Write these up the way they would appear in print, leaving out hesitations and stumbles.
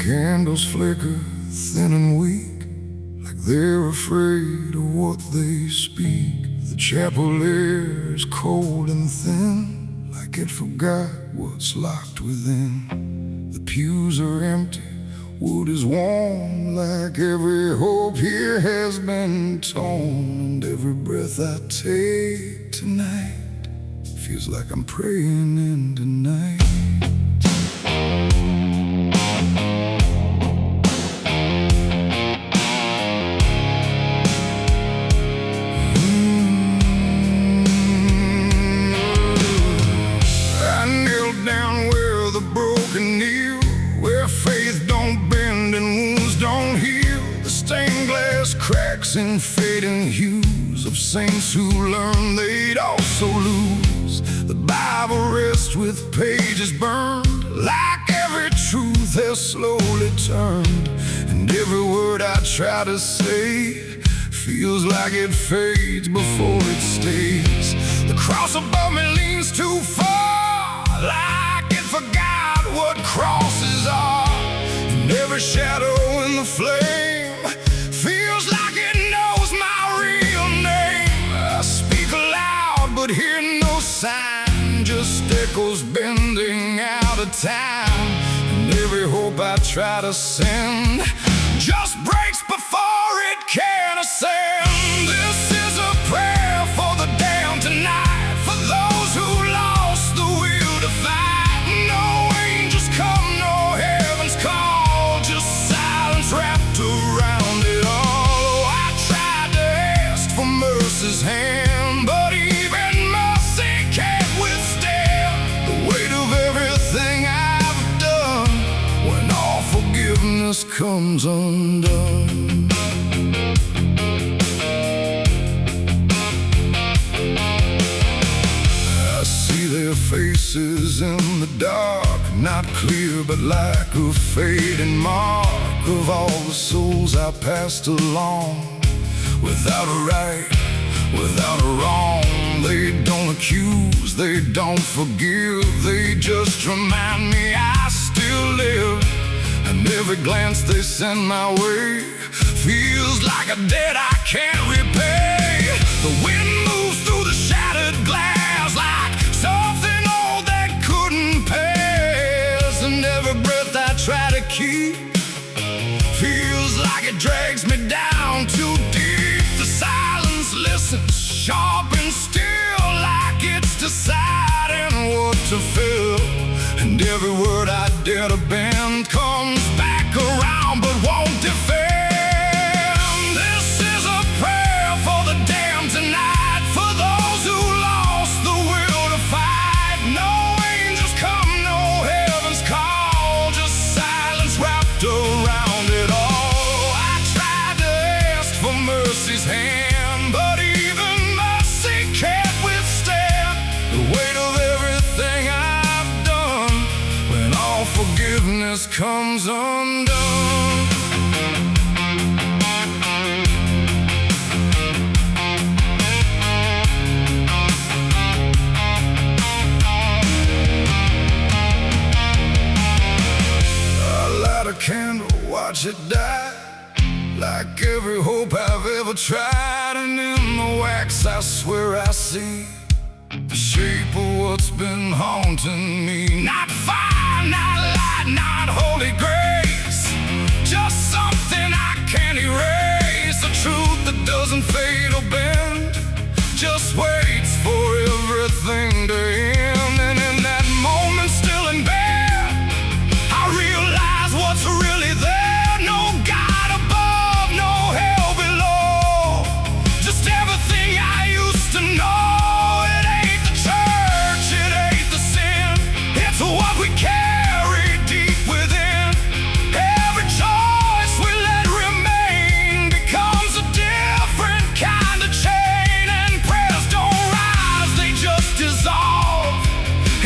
Candles flicker thin and weak, like they're afraid of what they speak. The chapel air is cold and thin, like it forgot what's locked within. The pews are empty, wood is warm, like every hope here has been torn. And every breath I take tonight feels like I'm praying into night. Cracks and fading hues of saints who learned they'd also lose. The Bible rests with pages burned, like every truth has slowly turned. And every word I try to say feels like it fades before it stays. The cross above me leans too far, like it forgot what crosses are. And every shadow in the flame feels like it knows my real name. I speak aloud but hear no sign, just echoes bending out of time. And every hope I try to send just breaks before it can ascend. This is a prayer for the damned tonight, for those who lost the will to fight. No angels come, no heaven's call, just silence wrapped around it all. His hand, but even mercy can't withstand the weight of everything I've done when all forgiveness comes undone. I see their faces in the dark, not clear but like a fading mark of all the souls I passed along. Without a right, without a wrong, they don't accuse, they don't forgive, they just remind me I still live. And every glance they send my way feels like a debt I can't repay. The wind moves through the shattered glass like something old that couldn't pass. And every breath I try to keep feels like it drags me down too deep. The silence listens, sharp and still, like it's deciding what to feel. And every word I dare to bend comes back around but won't defend. This is a prayer for the damned tonight, for those who lost the will to fight. No angels come, no heaven's call, just silence wrapped around it all. I tried to ask for mercy's hand, but even mercy can't withstand the weight of everything I've done when all forgiveness comes undone. I light a candle, watch it die, like every hope I've ever tried. And in the wax I swear I see the shape of what's been haunting me. Not fire, not light, not holy grace, just something I can't erase. A truth that doesn't fade or bend, just waits for everything to end. And in that moment, still in bed, I realize what's really there. No God above, no hell below, just everything I used to know. It ain't the church, it ain't the sin, it's what we carry deep within. Every choice we let remain becomes a different kind of chain. And prayers don't rise, they just dissolve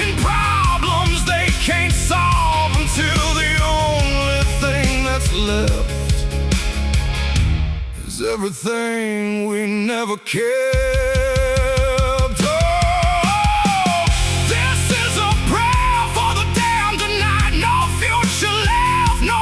in problems they can't solve, until the only thing that's left is everything we never cared. Oh, this is a prayer for the damned tonight. No future left, no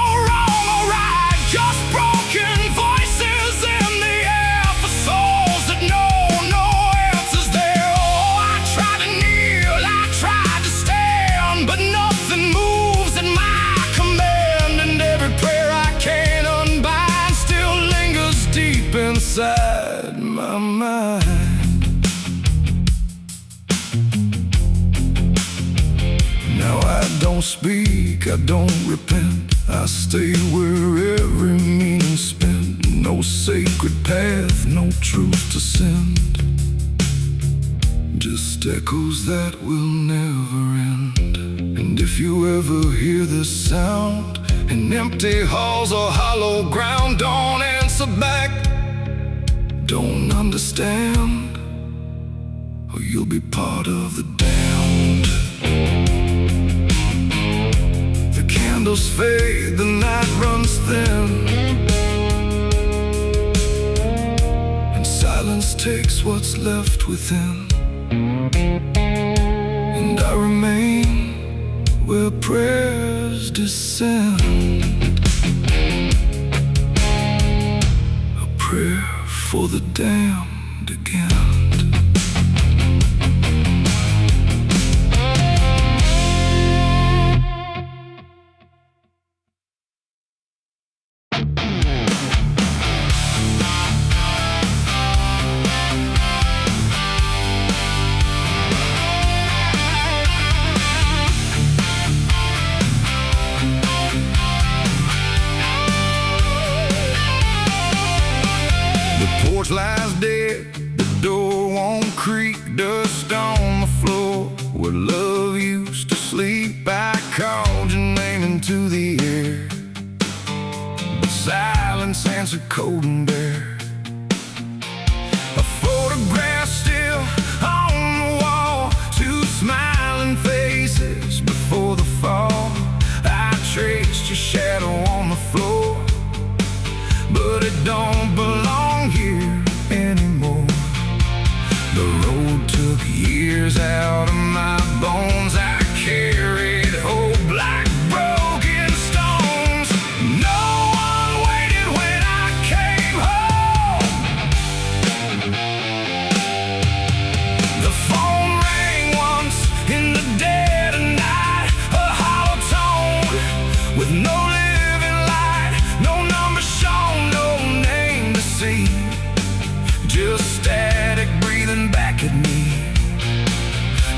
don't speak, I don't repent. I stay where every meaning's spent. No sacred path, no truth to send. Just echoes that will never end. And if you ever hear this sound in empty halls or hollow ground, don't answer back, don't understand, or you'll be part of the damned. The candles fade, the night runs thin, and silence takes what's left within. And I remain where prayers descend, a prayer for the damned again. Porch lies dead, the door won't creak, dust on the floor where love used to sleep. I called your name into the air, but silence answered cold and bare. A photograph still on the wall, two smiling faces before the fall. I traced your shadow on the floor, but it don't belong here anymore. The road took years out of my bones. I carried hope like broken stones. No one waited when I came home. The phone rang once in the dead of night, a hollow tone with no living light, no number shown, no name to see. Just static breathing back at me.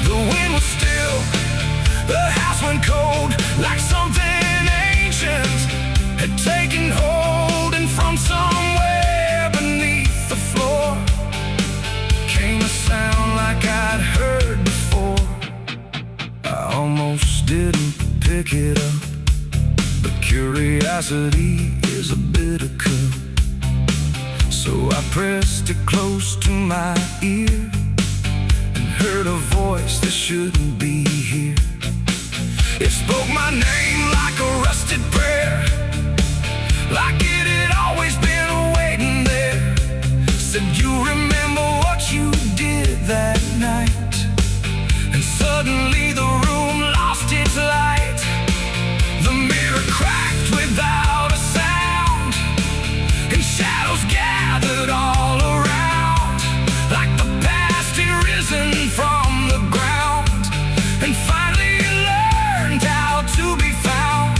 The wind was still, the house went cold, like something ancient had taken hold. And from somewhere beneath the floor came a sound like I'd heard before. I almost didn't pick it up, but curiosity is a bitter cup. So I pressed it close to my ear and heard a voice that shouldn't be here. It spoke my name like a rusted prayer, like it had always been waiting there. Said, you remember what you did that night? And suddenly the room lost its light. The mirror cracked without a sound, and shadows gathered all around, like the past had risen from the ground and finally learned how to be found.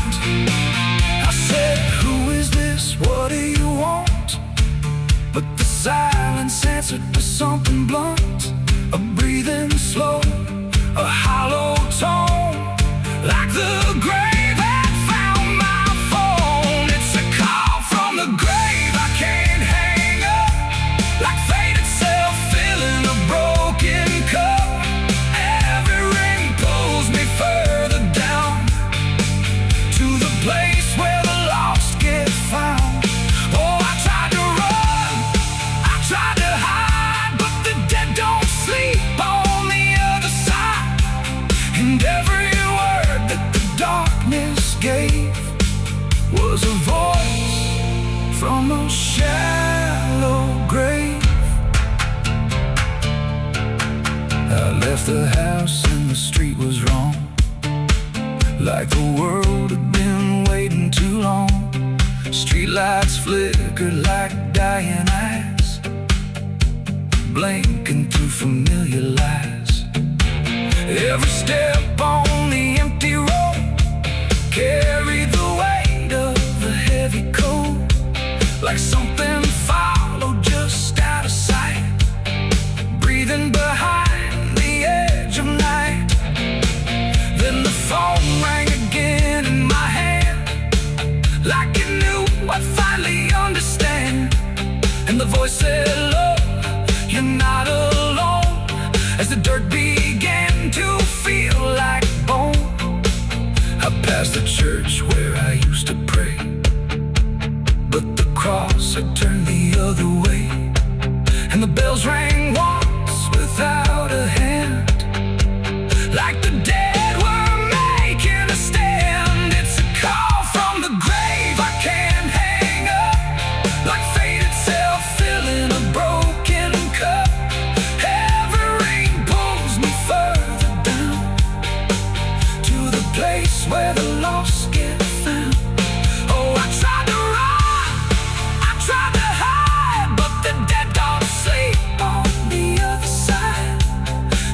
I said, who is this? What do you want? But the silence answered with something blunt, a breathing slow, a hollow tone, like the grave had found my phone. It's a call from the grave I can't hang up, like fate itself filling a broken cup. Every ring pulls me further down to the place where the lost get found. Oh, I tried to run, I tried to hide, but the dead don't sleep on the other side. And every word that the darkness gave was a voice from a shallow grave. I left the house and the street was wrong, like the world had been waiting too long. Streetlights flickered like dying eyes, blinking through familiar lies. Every step on the empty road carried the weight of a heavy coat, like something followed just out of sight, breathing behind the edge of night. Then the phone rang. the church where I used to pray, but the cross had turned the other way, and the bells rang once without a hand, like the dead were making a stand. It's a call from the grave I can't hang up, like fate itself filling a broken cup. Every ring pulls me further down to the place where the lost get found. Oh, I tried to run, I tried to hide, but the dead don't sleep on the other side.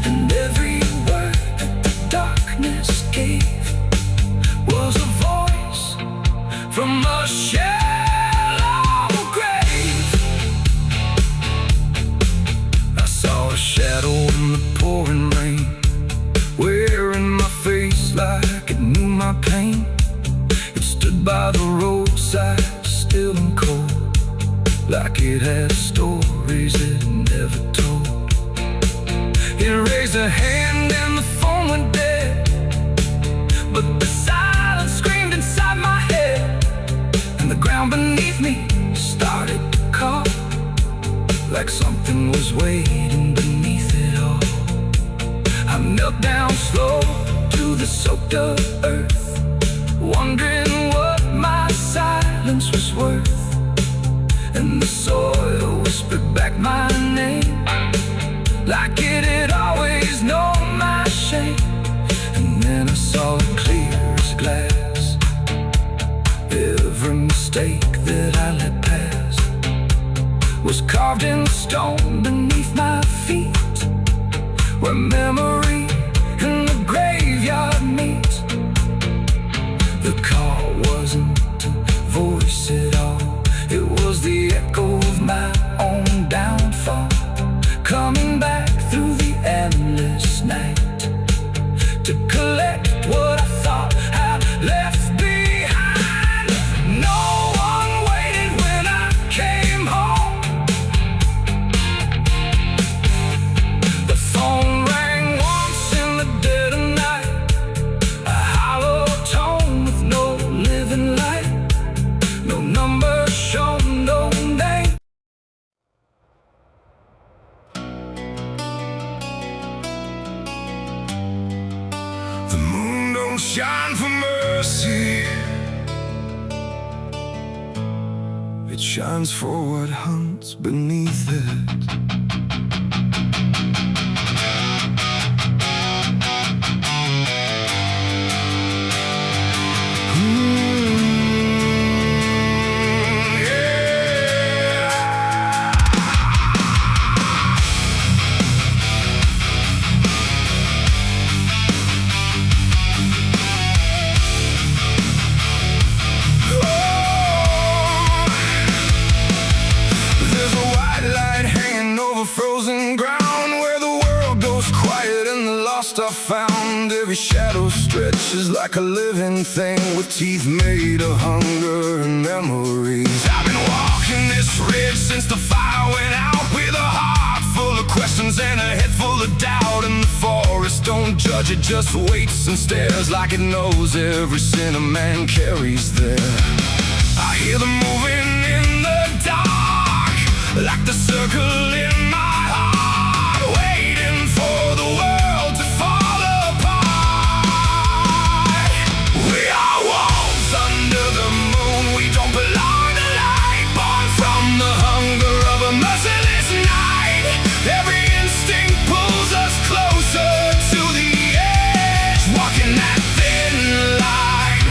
And every word that the darkness gave was a voice from a shallow grave. I saw a shadow in the pouring rain, wearing my face like it knew my pain. It stood by the roadside, still and cold, like it had stories it never told. It raised a hand and the phone went dead, but the silence screamed inside my head, and the ground beneath me started to call, like something was waiting beneath it all. I knelt down slow to the soaked up earth, wondering what my silence was worth. And the soil whispered back my name, like it had always known my shame. And then I saw it clear as glass, every mistake that I let pass was carved in stone beneath my feet, where memory and the graveyard meet. The call wasn't a voice at all, it was the echo of my own downfall, coming back through the endless night to collect what I thought I'd left behind. No one waited when I came home. The phone rang once in the dead of night, a hollow tone with no living light, no number shown, no name. The moon don't shine for mercy, it shines for what hunts beneath it. Frozen ground where the world goes quiet and the lost are found. Every shadow stretches like a living thing with teeth made of hunger and memories. I've been walking this ridge since the fire went out, with a heart full of questions and a head full of doubt. And the forest don't judge, it just waits and stares, like it knows every sin a man carries there. I hear them moving in the dark, like the circle in my heart, waiting for the world to fall apart. We are wolves under the moon, we don't belong to light, born from the hunger of a merciless night. Every instinct pulls us closer to the edge, walking that thin line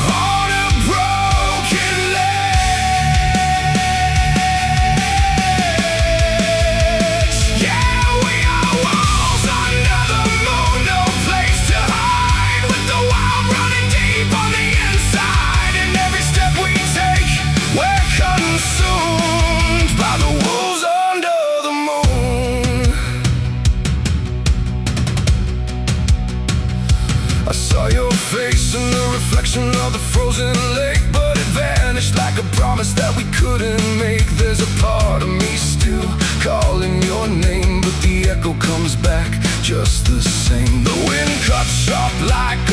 on a broken ledge. Yeah, we are wolves under the moon, no place to hide, with the wild running deep on the inside. And every step we take, we're consumed by the wolves under the moon. I saw your face in the reflection of the frozen lake, but it vanished like a promise that we couldn't make. There's a part of me still calling your name, but the echo comes back just the same. The wind cuts sharp like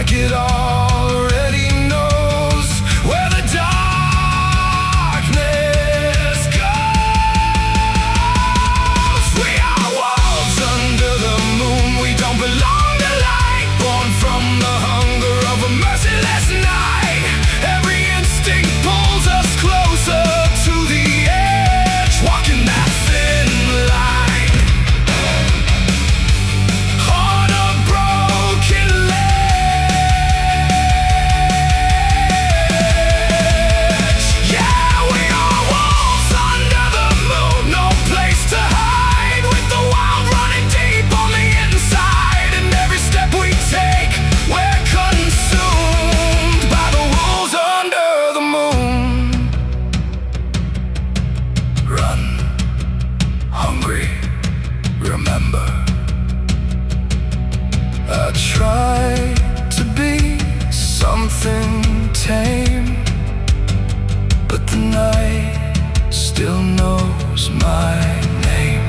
like it already knows where the darkness goes. We are wolves under the moon. We don't belong to light, born from the hunger of a merciless night. Every instinct pulls us closer to the edge, walking that thin line. On a broken ledge. Yeah, we are wolves under the moon. No place to hide, with the wild running deep on the inside. And every step we take, we're consumed by the wolves under the moon. Run, hungry, remember. I try to be something tame, but the night still knows my name.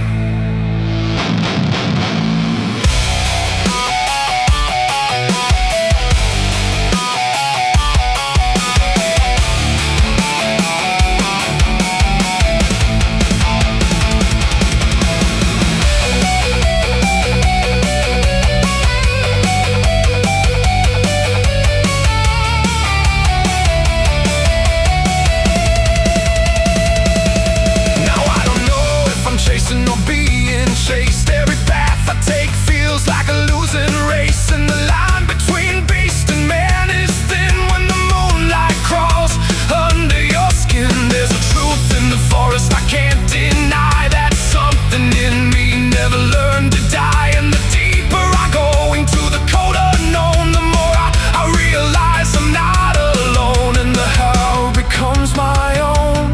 Now I don't know if I'm chasing or being chased. Every path I take feels like a losing race, and the line between beast and man is thin when the moonlight crawls under your skin. There's a truth in the forest I can't deny, that something in me never learned to die. And the deeper I go into the cold unknown, the more I realize I'm not alone. And the how becomes my own,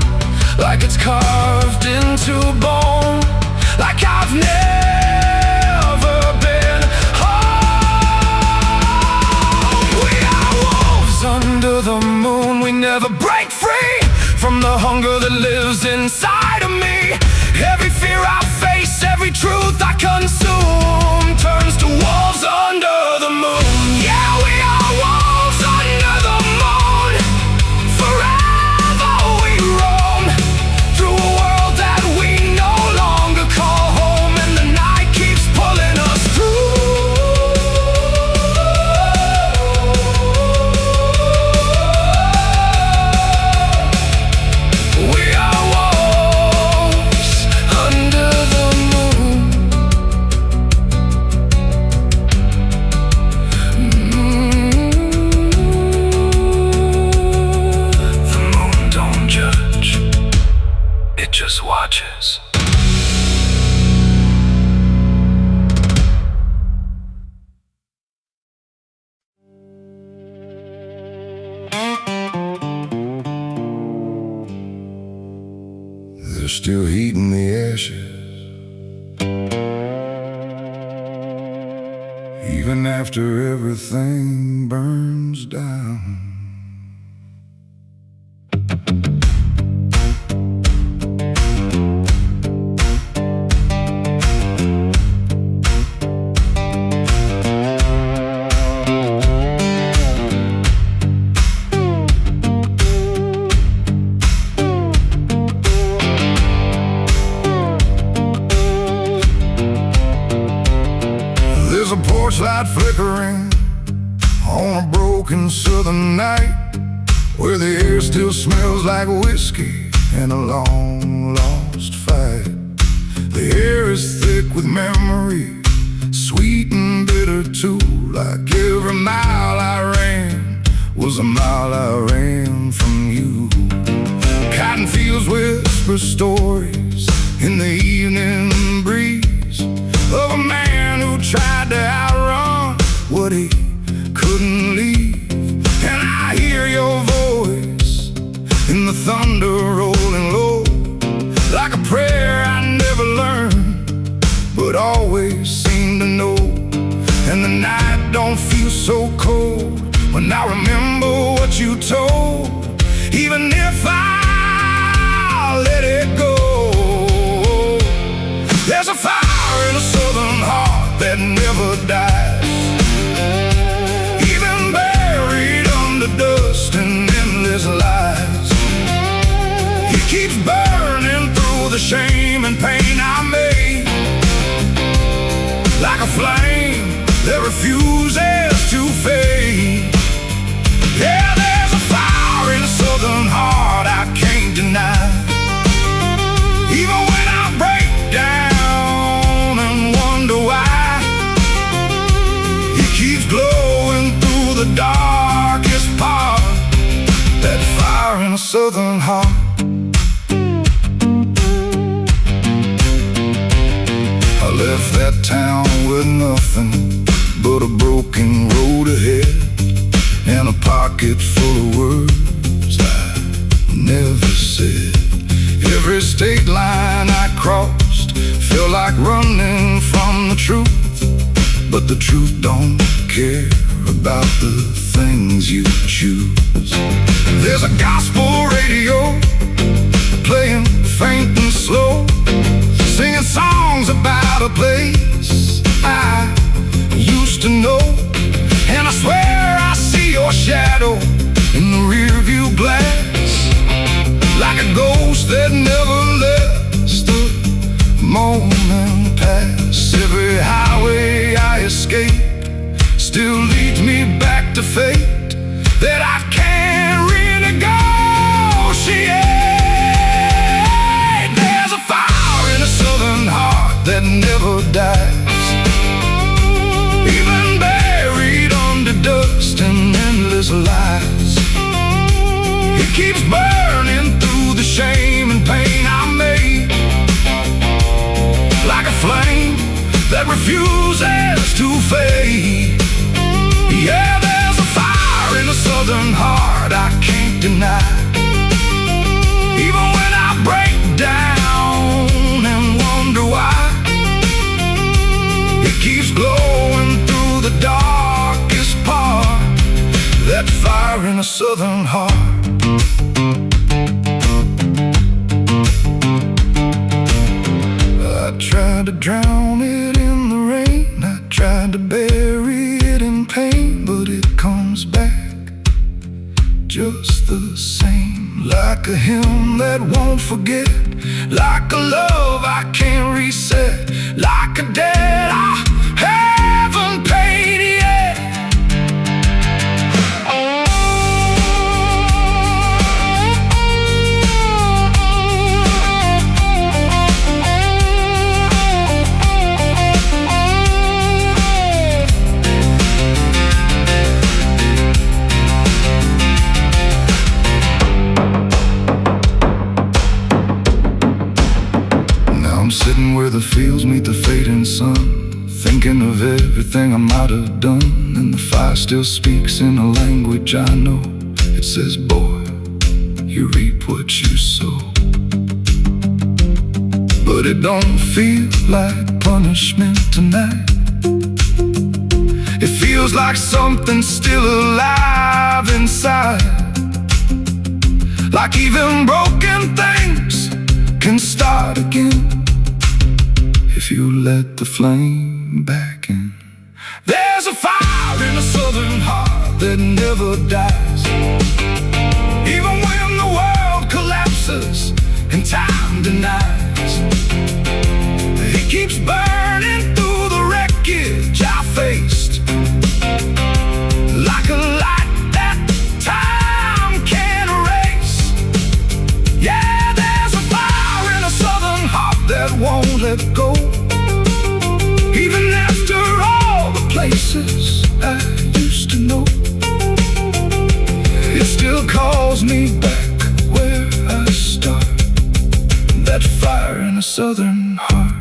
like it's carved into bone, like I've never been home. We are wolves under the moon. We never break free from the hunger that lives inside of me. Every fear I face, every truth I consume, turns to wolves under the moon. Yeah, we are wolves under the moon. Forever we roam through a world that we no longer call home, and the night keeps pulling us through. We are wolves under the moon. The moon don't judge, it just watches. There's still heat in the ashes, even after everything burns down. There's a porch light flickering on a broken southern night, where the air still smells like whiskey and a long lost fight. The air is thick with memory, sweet and bitter too, like every mile I ran was a mile I ran from you. Cotton fields whisper stories in the evening breeze of a man who tried to outrun what he couldn't leave. And I hear your voice in the thunder rolling low, like a prayer I never learned, but always seem to know. And the night don't feel so cold when I remember what you told, even if I let it go. There's a fire in a southern heart that never dies, even refuses to fade. Yeah, there's a fire in a southern heart I can't deny. Even when I break down and wonder why, it keeps glowing through the darkest part. That fire in a southern heart. I left that town with nothing but a broken road ahead and a pocket full of words I never said. Every state line I crossed felt like running from the truth, but the truth don't care about the things you choose. There's a gospel radio playing faint and slow, singing songs about a place I used to know. And I swear I see your shadow in the rearview glass, like a ghost that never lets the moment pass. Every highway I escape still leads me back to fate that I can't renegotiate. There's a fire in a southern heart that never dies, even buried under dust and endless lies. It keeps burning through the shame and pain I made, like a flame that refuses to fade. Yeah, there's a fire in a southern heart I can't deny. Even when I break down and wonder why, it keeps glowing through the darkest part. That fire in a southern heart. I tried to drown it in the rain, I tried to bury it in pain, but it comes back just the same. Like a hymn that won't forget, like a love I can't reset, like a debt I haven't paid yet. I'm sitting where the fields meet the fading sun, thinking of everything I might have done. And the fire still speaks in a language I know. It says, boy, you reap what you sow. But it don't feel like punishment tonight. It feels like something's still alive inside, like even broken things can start again if you let the flame back in. There's a fire in a southern heart that never dies, even when the world collapses and time denies. It keeps burning through the wreckage I faced, like a light that time can't erase. Yeah, there's a fire in a southern heart that won't let go, even after all the places I used to know. It still calls me back where I start. That fire in a southern heart.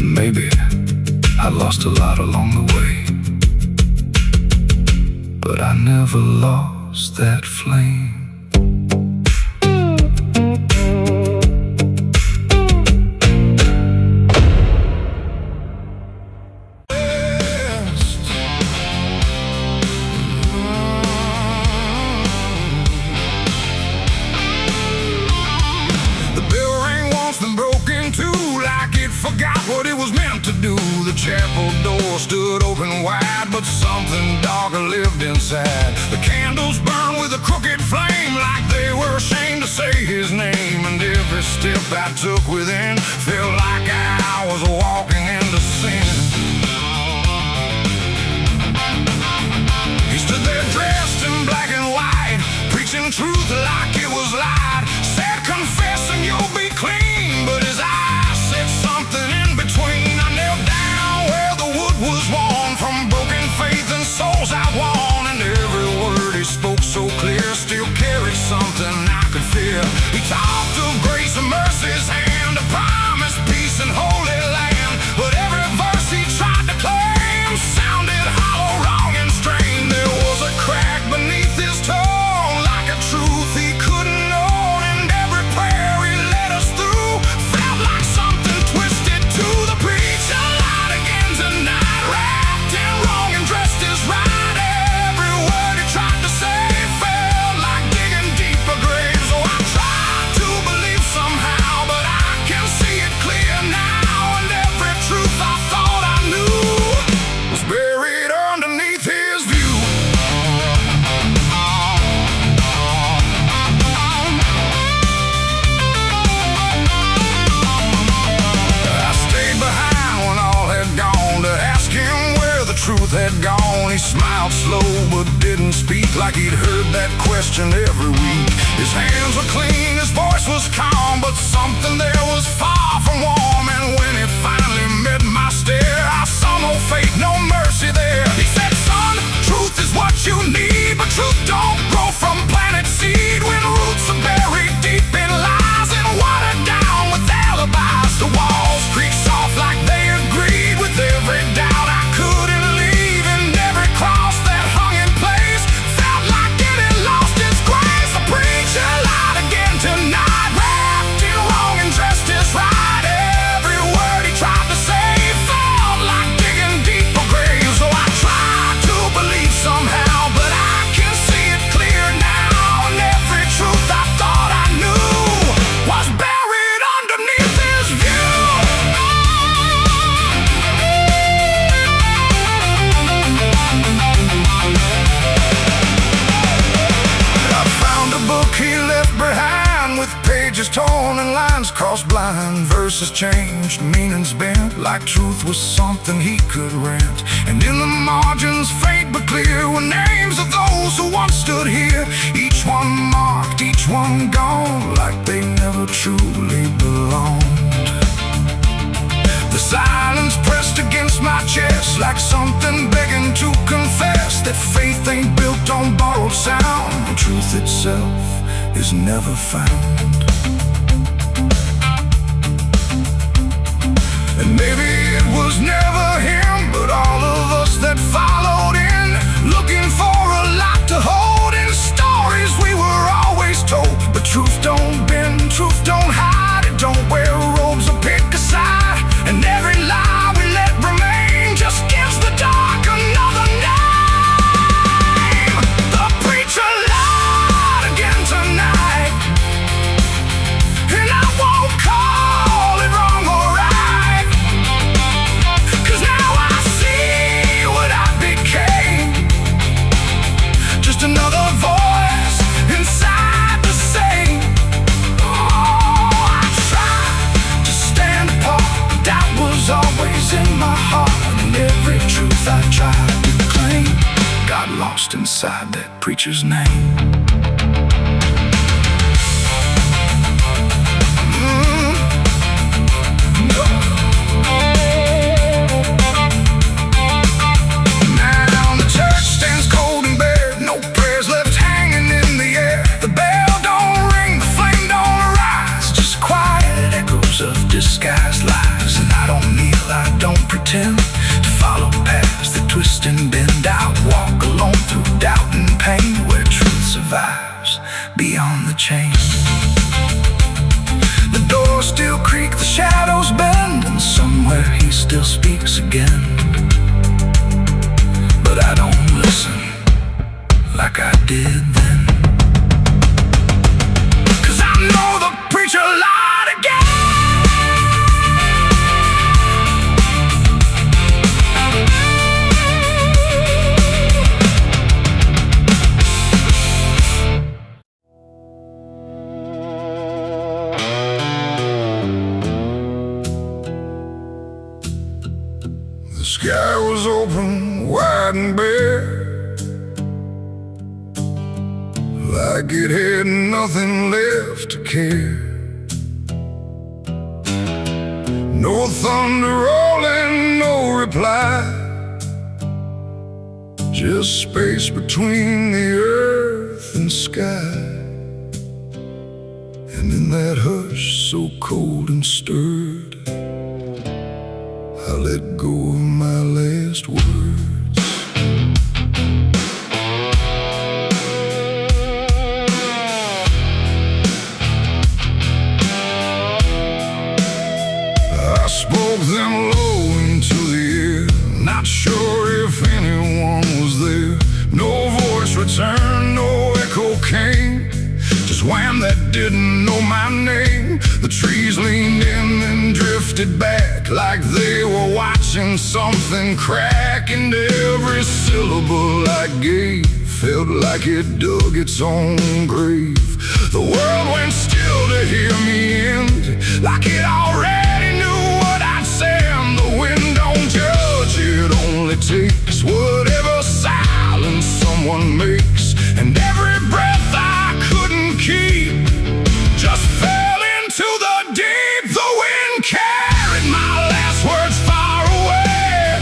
Maybe I lost a lot along the way, but I never lost that flame. Forgot what it was meant to do. The chapel door stood open wide, but something darker lived inside. The candles burned with a crooked flame, like they were ashamed to say his name. And every step I took within felt like I was walking into sin. He stood there dressed in black and white, preaching truth like it was lied. Said, confess and you'll be clean, but his eyes said something in between. I knelt down where the wood was worn from broken faith and souls I won. And every word he spoke so clear still carried something I could fear. He talked of grace and mercy's hand, a promise, peace and holy land. But every verse he tried to claim sounded hollow, wrong and strained. There was a crack beneath his tone, like a truth he couldn't own. And every prayer he led us through felt like something twisted to the preacher. Lied again tonight, wrapped in wrong and dressed as right. Every word he tried to say felt like digging deeper graves. So I tried to believe somehow, but I can see it clear now. And every truth I thought I knew was buried underneath his view. I stayed behind when all had gone to ask him where the truth had gone. He smiled slow but didn't speak, like he'd heard that question every week. His hands were clean, his voice was calm, but something there was far from warm. And when it finally met my stare, I saw no faith, no mercy there. He said, son, truth is what you need, but truth don't grow from planted seed. When roots are buried deep in lies and watered down with alibis, the walls creak soft like they agreed with every doubt I couldn't leave. And every cross that hung in place felt like it had lost its grace. The preacher lied again tonight, wrapped in wrong and dressed as right. Every word he tried to say felt like digging deeper graves. So I tried to believe somehow, but I can see it clear now. And every truth I thought I knew was buried underneath his view. I found a book he left behind, with pages torn and lines crossed blind. Verses changed, meanings bent, like truth was something he could rent. And in the margins, faint but clear, were names of those who once stood here. Each one marked, each one gone, like they never truly belonged. The silence pressed against my chest, like something begging to confess that faith ain't built on borrowed sound. Truth itself is never found. And maybe it was never him, but all of us that followed in, looking for a lot to hold in stories we were always told. But truth don't bend, truth don't hide, it don't wear robes or pick a side. And every lie we let remain just gives the dark another name. The preacher lied again tonight, and I won't call it wrong or right, 'cause now I see what I became. Just another voice inside the same. Oh, I tried to stand apart, but doubt was always in my heart. And every truth I tried to claim got lost inside that preacher's name. Now the church stands cold and bare, no prayers left hanging in the air. The bell don't ring, the flame don't rise, just quiet echoes of disguised lies. And I don't kneel, I don't pretend to follow paths that twist and bend. I walk alone through doubt and pain, where truth survives beyond the chain. The doors still creak, the shadows bend, and somewhere he still speaks again. But I don't listen like I did then, 'cause I know the preacher lied again. eyes open wide and bare, like it had nothing left to care. No thunder rolling, no reply, just space between the earth and sky. And in that hush so cold and stirred, I let go of my last words. I spoke them low into the air, not sure if anyone was there. No voice returned, no echo came, just wham that didn't know my name. The trees leaned in and drifted back, like they were watching something crack. And every syllable I gave felt like it dug its own grave. The world went still to hear me end, like it already knew what I'd say. And the wind don't judge, it only takes whatever silence someone makes. And every breath I couldn't keep just fell into the deep. The wind carried my last words far away,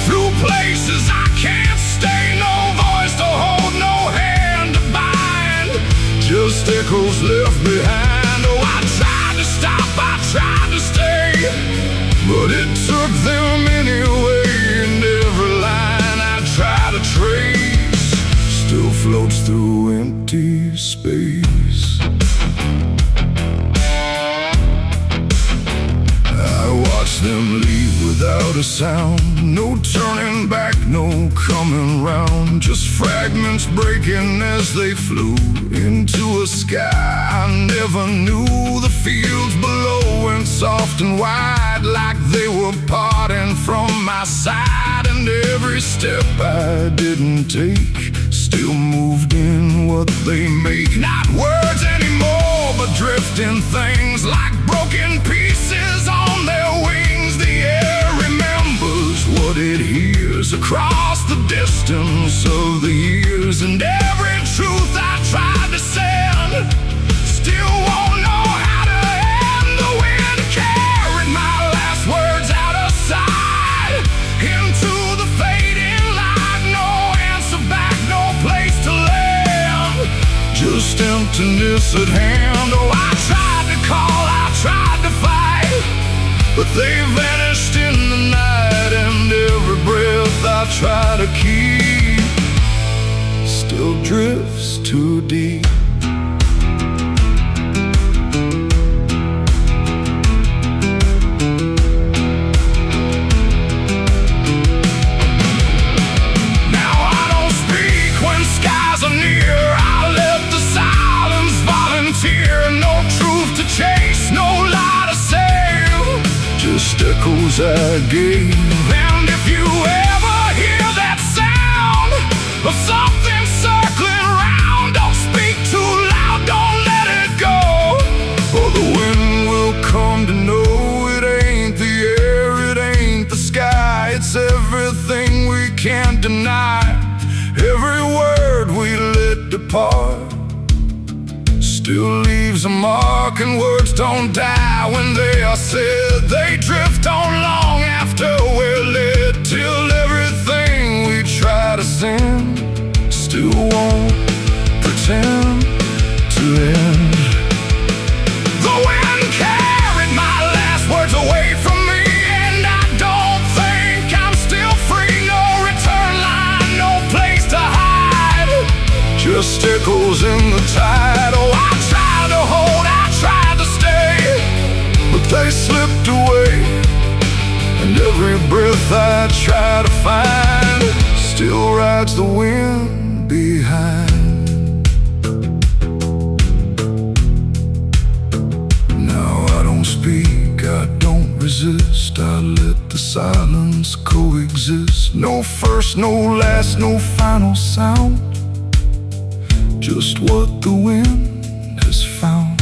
through places I can't stay. No voice to hold, no hand to bind, just echoes left behind. Oh, I tried to stop, I tried to stay, but it took them anyway. And every line I try to trace still floats through empty space. I watch them leave without a sound, no turning back, no coming round, just fragments breaking as they flew into a sky I never knew. The fields below went soft and wide, like they were parting from my side. And every step I didn't take still moved in what they make. Not words anymore, but drifting things, like broken pieces on their wings. The air remembers what it hears across the distance of the years. And every truth I tried to send still won't know how to end. The wind carried my last words out of sight, into the fading light. No answer back, no place to land, just emptiness at hand. Oh, I tried to call, I tried to fight, but they vanished in the night. And every breath I try to keep still drifts too deep. Now I don't speak when skies are near, I let the silence volunteer. No truth to chase, no lie to save, just echoes I gave. And if you ever hear that sound of something circling round, don't speak too loud, don't let it go, or the wind will come to know it ain't the air, it ain't the sky, it's everything we can't deny. Every word we let depart still leaves a mark, and words don't die when they are said. They drift on long after we're lit, till everything we try to send still won't pretend to end. The wind carried my last words away from me, and I don't think I'm still free. No return line, no place to hide, just echoes in the tide. Oh, I tried to hold, I tried to stay, but they slipped away. And every breath I try to find still rides the wind behind. Now I don't speak, I don't resist, I let the silence coexist. No first, no last, no final sound, just what the wind has found.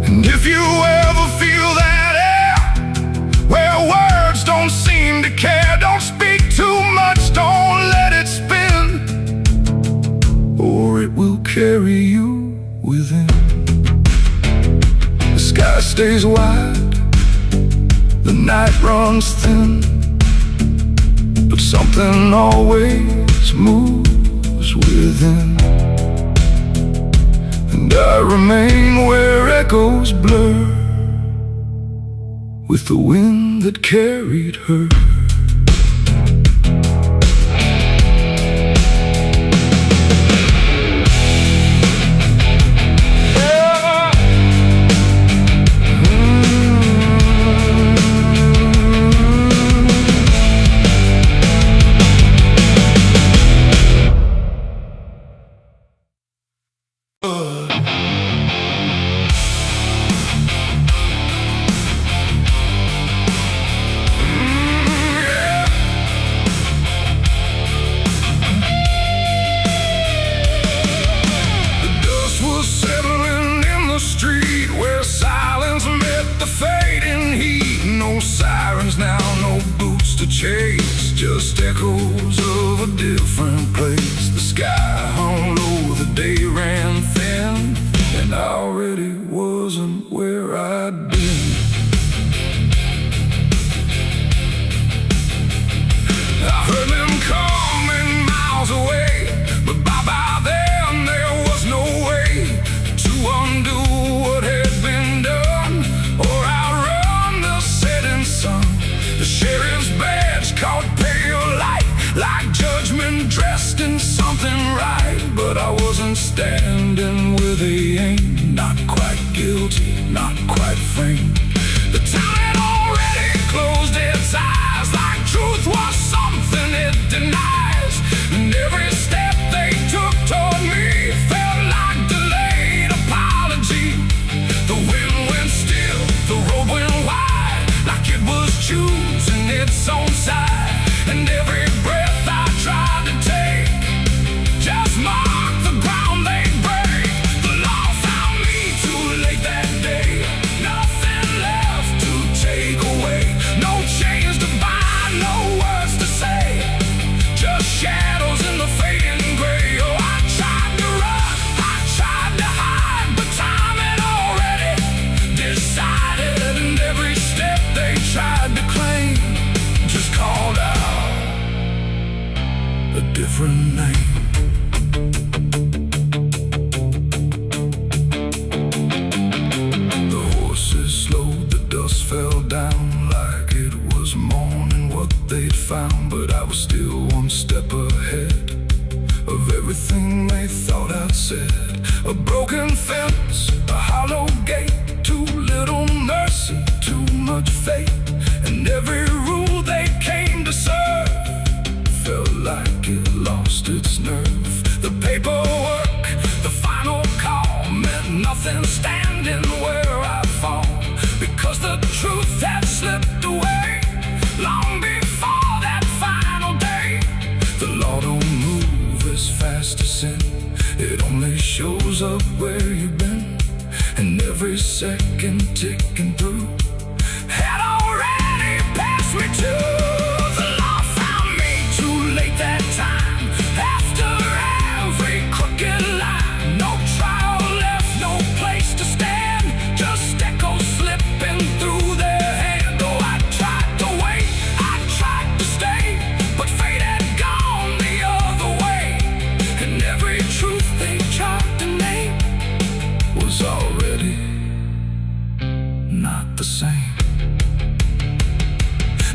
And if you ever feel that air where words don't seem to care, carry you within. The sky stays wide, the night runs thin, but something always moves within. And I remain where echoes blur with the wind that carried her. Chase, just echoes of a different place. The sky hung low, the day ran thin, and I already wasn't where I'd been. I heard them coming miles away, but by then there was no way to undo what had been done or outrun the setting sun. The sheriff's badge caught pale light, like judgment dressed in something right. But I wasn't standing where they aimed, not quite guilty, not quite framed. The town had already closed its eyes, like truth was something it denies. And every step they took toward me felt like delayed apology. The wind went still, the road went wide, like it was choosing its own side. And every breath I tried to take just marked the ground they'd break. The law found me too late that day, nothing left to take away. No chains to bind, no words to say, just shadows in the fading gray. Oh, I tried to run, I tried to hide, but time had already decided. And every step they tried to claim just called out a different name. The horses slowed, the dust fell down like it was morning what they'd found. But I was still one step ahead of everything they thought I'd said. A broken fence, a hollow gate, too little mercy, too much fate. And every rule they came to serve felt like it lost its nerve. The paperwork, the final call, meant nothing standing where I fall, because the truth had slipped away long before that final day. The law don't move as fast as sin, it only shows up where you've been. And every second ticking through had already passed me too. The law found me too late that time, after every crooked line. No trial left, no place to stand, just echoes slipping through their hand. Oh, I tried to wait, I tried to stay, but fate had gone the other way. And every truth they tried to name was already not the same.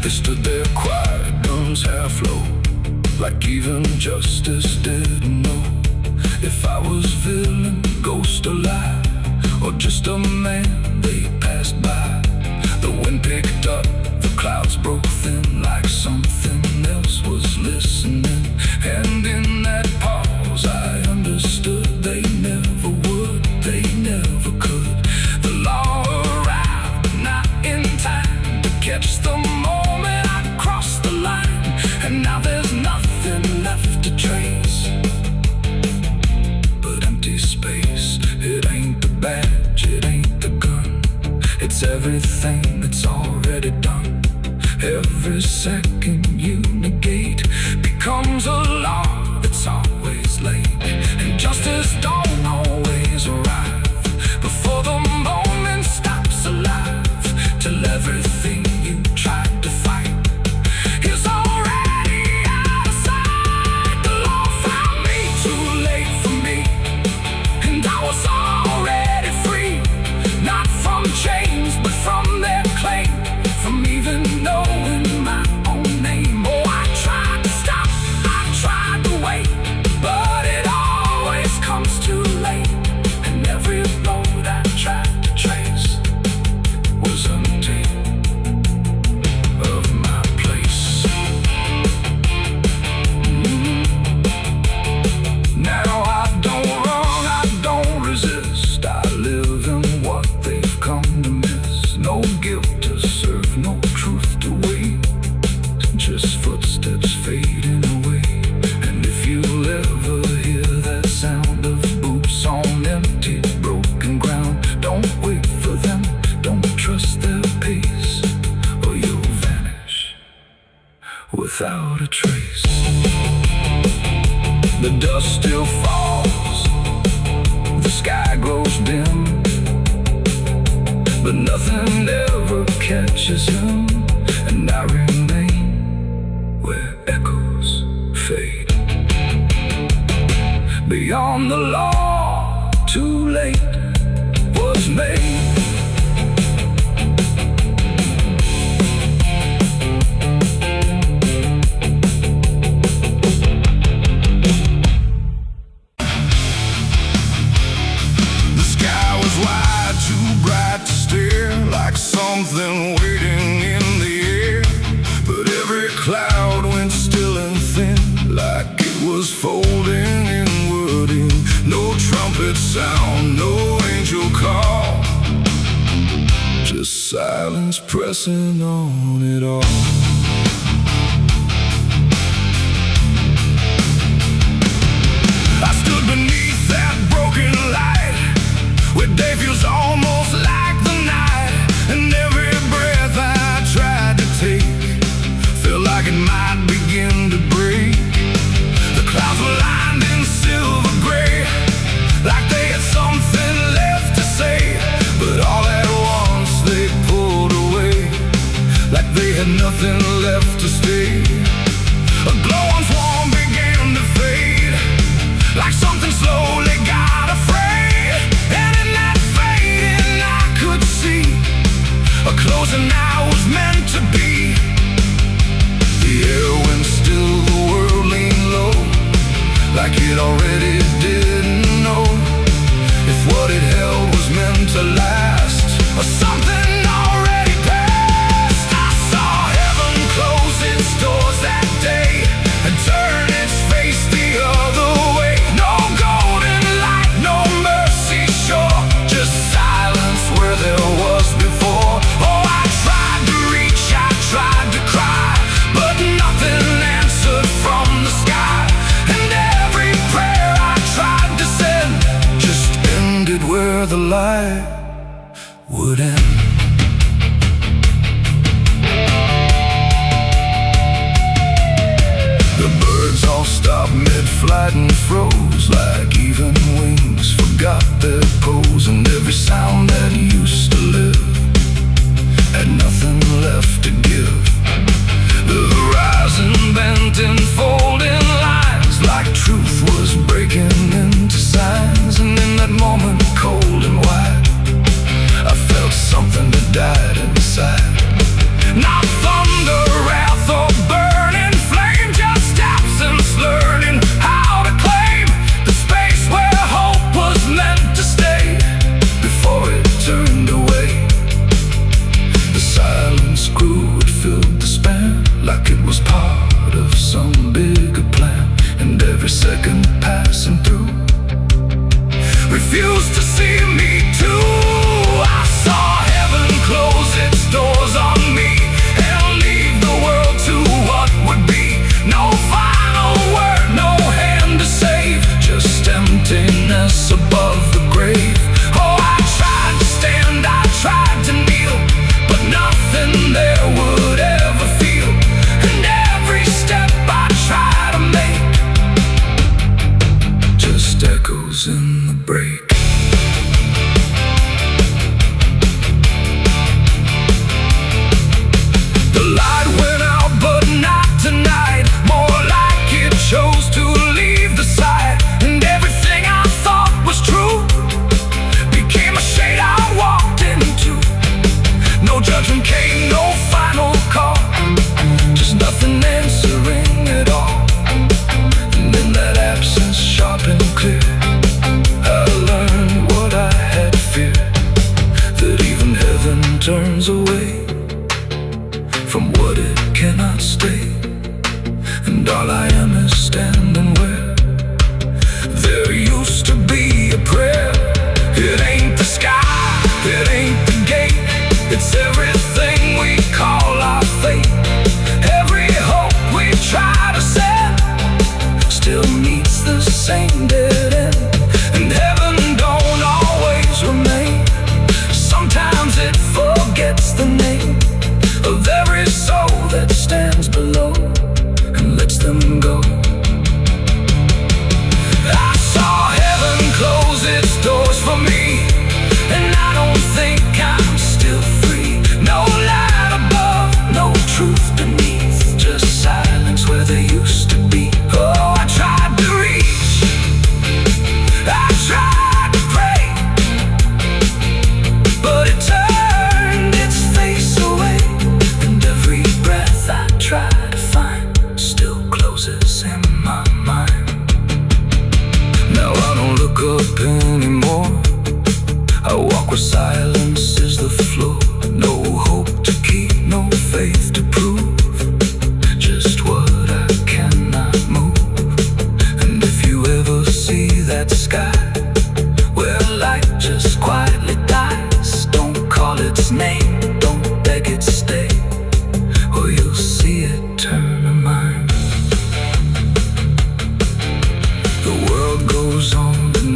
They stood there quiet, guns half low, like even justice didn't know if I was villain, ghost or lie, or just a man they passed by. The wind picked up, the clouds broke thin, like something else was listening. And in that pause I understood they never would, they never could. The law arrived, but not in time to catch the moment I crossed the line. And now there's nothing left to trace but empty space. It ain't the badge, it ain't the gun, it's everything that's already done. Every second you negate becomes a law that's always late. And justice don't without a trace. The dust still falls, the sky grows dim, but nothing ever catches him, and I remain where echoes fade. Beyond the law, too late was made. Something waiting in the air, but every cloud went still and thin, like it was folding inward in. No trumpet sound, no angel call, just silence pressing on it all. I stood beneath that broken light, where day feels almost like the night, and every breath I tried to take felt like it might begin to break. The clouds were lined in silver gray, like they had something left to say, but all at once they pulled away, like they had nothing left to stay. A glowing swarm began to fade, like something slowly got afraid, and in that fading I could see a closing I was meant to be. The air went still, the world leaned low, like it already didn't know if what it held was meant to last, or something already passed. I saw heaven close its doors that day and turn its face the other way. No golden light, no mercy shore, just silence where there was before. Oh, I tried to reach, I tried to cry, but nothing answered from the sky, and every prayer I tried to send just ended where the light would end. The birds all stopped mid-flight and froze, like even wings forgot their pose, and every sound that used to live had nothing left to give. The horizon bent in folding lines, like truth was breaking into signs, and in that moment, cold and white, I felt something that died inside. Not thunder, wrath, or burning flame, just absence learning how to claim the space where hope was meant to stay before it turned away. The silence grew, it filled the span, like it was part of some bigger plan, and every second passing through refused to see me too. I saw heaven close its doors on me and leave the world to what would be. No final word, no hand to save, just emptiness above the grave. Oh, I tried to stand, I tried to kneel, but nothing there would ever feel, and every step I tried to make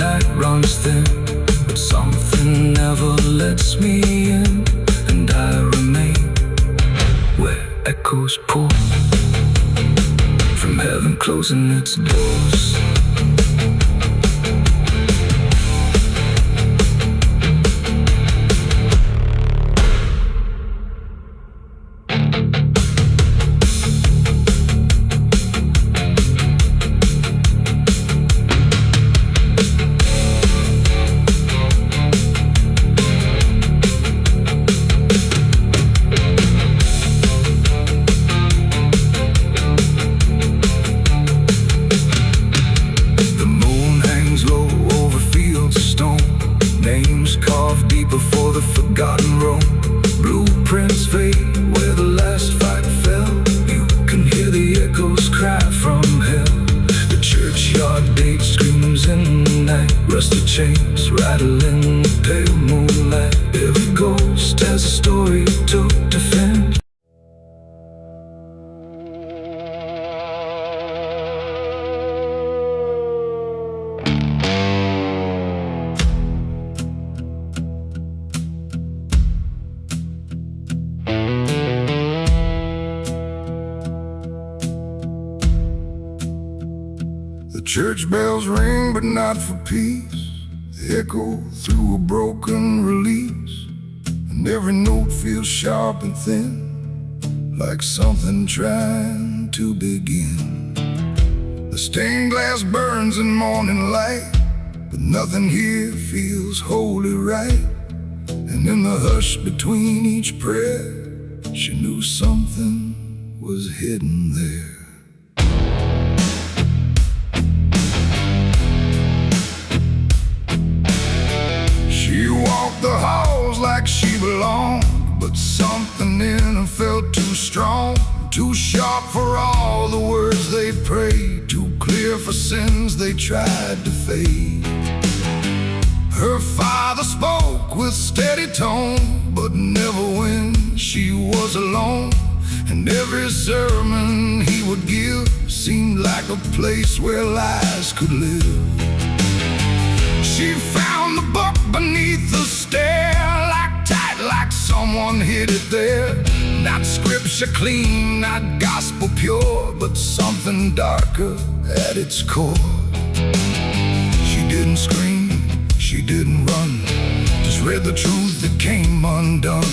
light runs thin, but something never lets me in, and I remain where echoes pour from heaven closing its doors. Before the forgotten roam, blueprints fade where the last fight fell. You can hear the echoes cry from hell. The churchyard date screams in the night. Rusty chains rattle in the pale moonlight. Every ghost has a story to defend. Church bells ring, but not for peace. They echo through a broken release, and every note feels sharp and thin, like something trying to begin. The stained glass burns in morning light, but nothing here feels wholly right. And in the hush between each prayer, she knew something was hidden there. She walked the halls like she belonged, but something in her felt too strong, too sharp for all the words they prayed, too clear for sins they tried to fade. Her father spoke with steady tone, but never when she was alone. And every sermon he would give seemed like a place where lies could live. She found the book beneath the stair, locked tight like someone hid it there. Not scripture clean, not gospel pure, but something darker at its core. She didn't scream, she didn't run, just read the truth that came undone.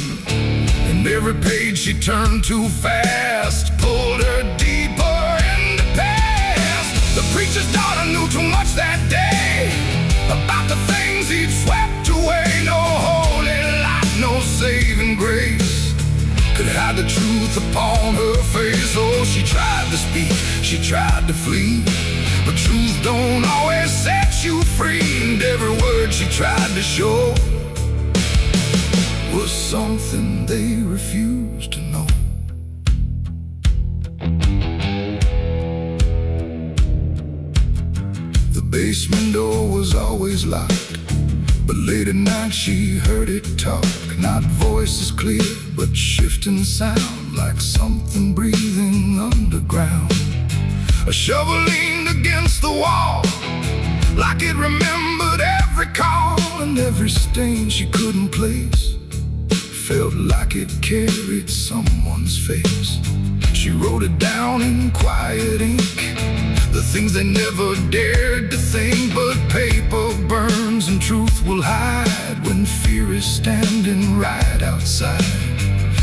And every page she turned too fast pulled her deeper in the past. The preacher's daughter knew too much that day about the things he'd swept away. No holy light, no saving grace could hide the truth upon her face. Oh, she tried to speak, she tried to flee, but truth don't always set you free. And every word she tried to show was something they refused to know. The basement door was always locked, but late at night she heard it talk. Not voices clear, but shifting sound, like something breathing underground. A shovel leaned against the wall, like it remembered every call. And every stain she couldn't place felt like it carried someone's face. She wrote it down in quiet ink, the things they never dared to think. But paper burns and truth will hide when fear is standing right outside.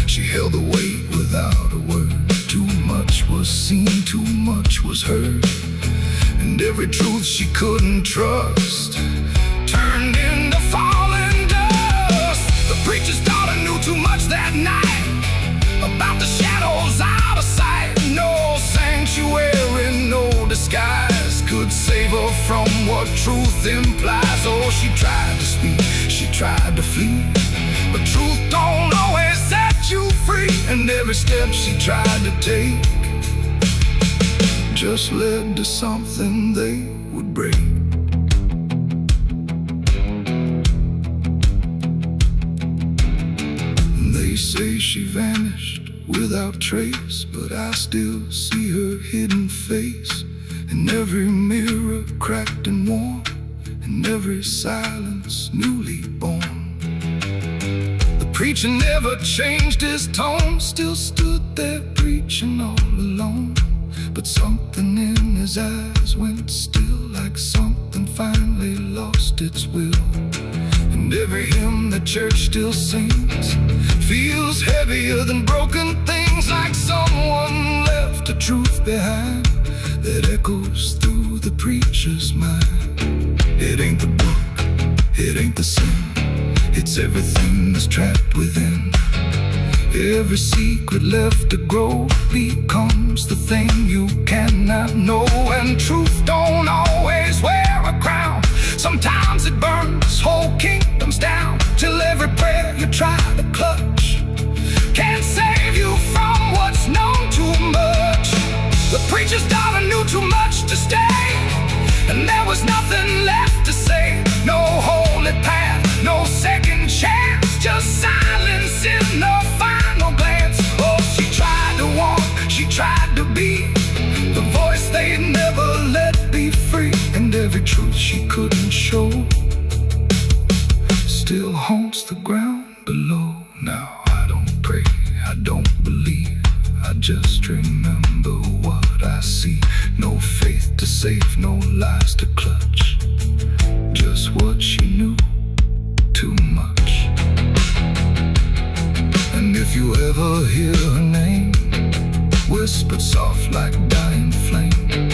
She held the weight without a word. Too much was seen, too much was heard, and every truth she couldn't trust turned into falling dust. The preacher's daughter knew too much that night about the shadows out of sight. No sanctuary, no disguise could save her from what truth implies. Oh, she tried to speak, she tried to flee, but truth don't always set you free. And every step she tried to take just led to something they would break. They say she vanished without trace, but I still see her hidden face in every mirror cracked and worn, in every silence newly born. The preacher never changed his tone, still stood there preaching all alone. But something in his eyes went still, like something finally lost its will. And every hymn the church still sings feels heavier than broken things, like someone left a truth behind that echoes through the preacher's mind. It ain't the book, it ain't the sin, it's everything that's trapped within. Every secret left to grow becomes the thing you cannot know. And truth don't always wear a crown. Sometimes it burns whole kingdoms down, till every prayer you try to clutch can't save you from what's known too much. The preacher's daughter knew too much to stay, and there was nothing left to say. No holy path, no second chance, just silence in the final glance. Oh, she tried to walk, she tried to be the voice they never let be free. And every truth she couldn't show still haunts the ground below. Now I don't pray, I don't believe, I just remember what I see. No faith to save, no lies to clutch, just what she knew too much. And if you ever hear her name whispered soft like dying flame,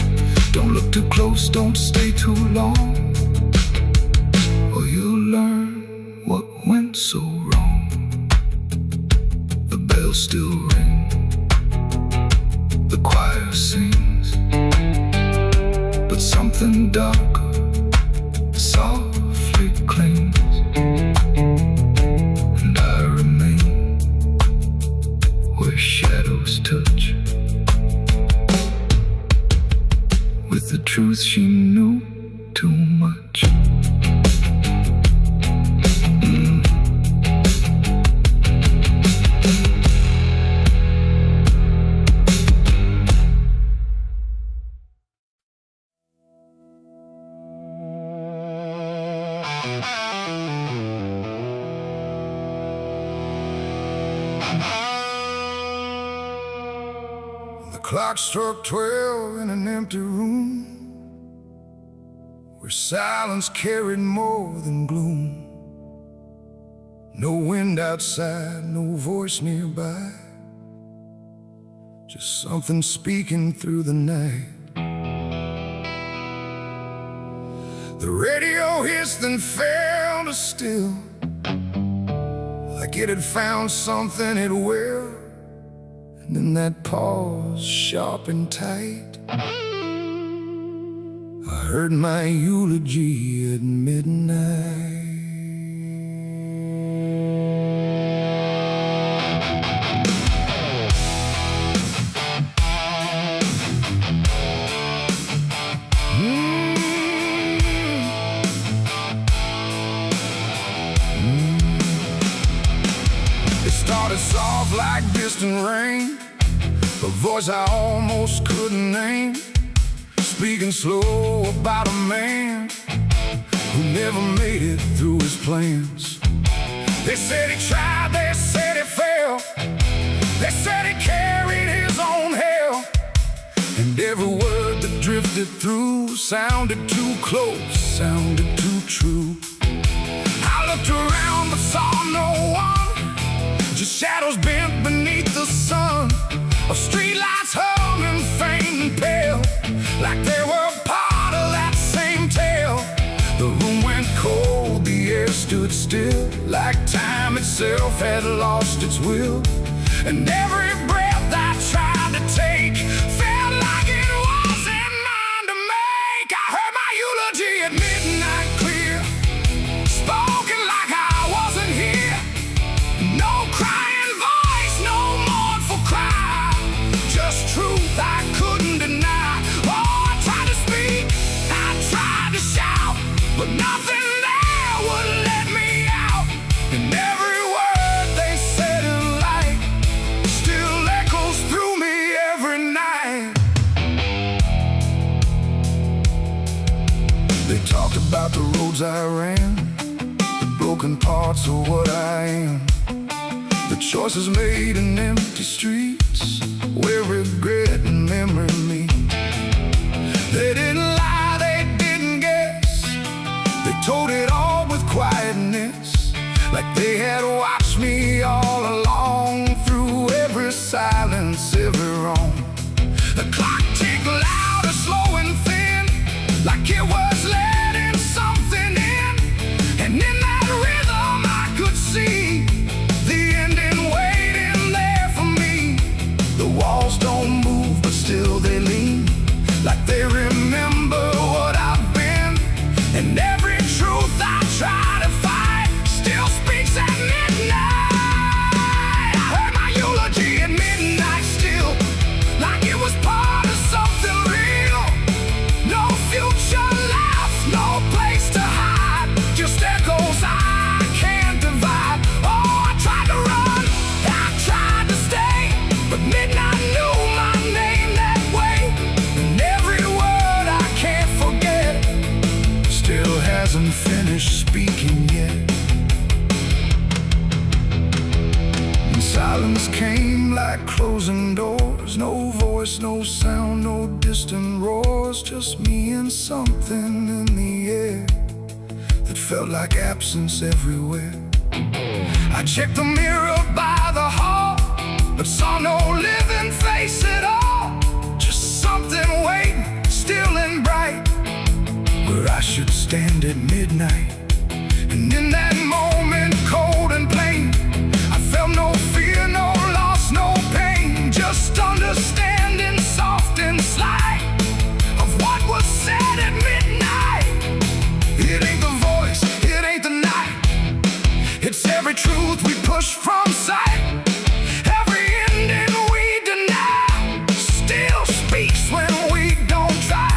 don't look too close, don't stay too long, or you'll learn what went so wrong. The bells still ring, the choir sings, but something darker softly clings. And I remain where shadows touch, with the truth she knew too much. The clock struck 12 in an empty room, where silence carried more than gloom. No wind outside, no voice nearby, just something speaking through the night. The radio hissed and fell to still, like it had found something it will. And in that pause, sharp and tight, I heard my eulogy at midnight. It started soft like distant rain, a voice I almost couldn't name, speaking slow about a man who never made it through his plans. They said he tried, they said he failed, they said he carried his own hell. And every word that drifted through sounded too close, sounded too true. I looked around but saw no one, just shadows bent beneath the sun, of streetlights humming faint and pale, like they were part of that same tale. The room went cold, the air stood still, like time itself had lost its will. And every breath I tried to take felt like it wasn't mine to make. I heard my eulogy at midnight clear, spoken like I wasn't here. No crying voice, no mournful cry, just truth I couldn't deny. Oh, I tried to speak, I tried to shout, but nothing there would let me out. And every word they said in light still They talked about the roads I ran, the broken parts of what I am, the choices made in empty streets where regret and memory meet. They didn't lie, they didn't guess, they told it all with quietness, like they had watched me all along, through every silence, every wrong. The clock ticked louder, slow and thin, like it was letting something in. And in that rhythm I could see the ending waiting there for me. The walls don't move, but still they lean, like they remember what I've been. And every truth I try to fight still speaks at midnight. I heard my eulogy at midnight still, like it was part of something real. No future left, no place to hide, just echoes I can't divide. Oh, I tried to run, I tried to stay, but midnight knew my name that way. And every word I can't forget still hasn't finished speaking yet. And silence came like closing doors, no voice, no sound, no distant roars, just me and something in the air that felt like absence everywhere. I checked the mirror by the hall, but saw no living face at all, just something waiting, still and bright, where I should stand at midnight. And in that moment, cold and plain, I felt no fear, no loss, no pain, just understanding, soft and slight, of what was said at midnight. It ain't the voice, it ain't the night, it's every truth we push from sight. Every ending we deny still speaks when we don't try.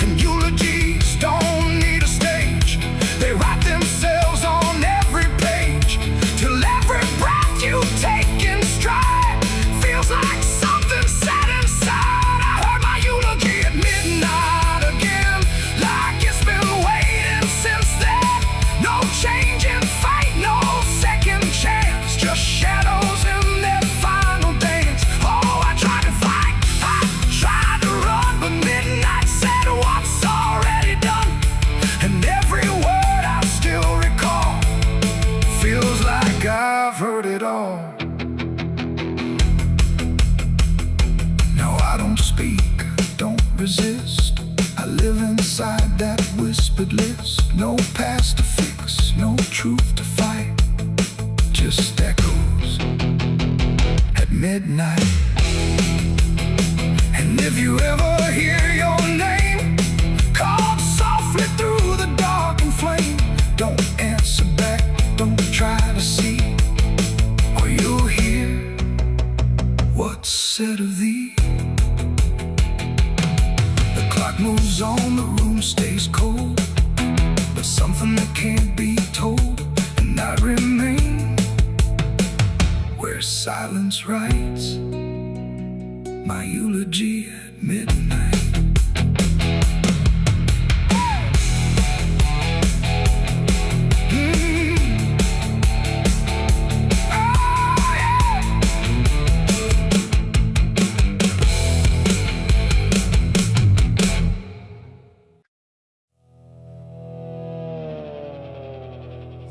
And eulogies don't need a stage, they write themselves on every page, till every breath you take in stride feels like something set inside. I heard my eulogy at midnight again, like it's been waiting since then. No change in fate, no second chance, just shadows in their final dance. Oh, I tried to fight, I tried to run, but midnight said what's already done. And every word I still recall feels like I've heard it all. Now I don't speak, don't resist, I live inside that whispered list. No past to fix, no truth to fight, just echoes at midnight. And if you ever hear your name called softly through the dark and flame, don't answer back, don't try to see, or you'll hear what's said of thee. The clock moves on, the room stays cold, but something that can't be told, and I remain where silence writes my eulogy at midnight.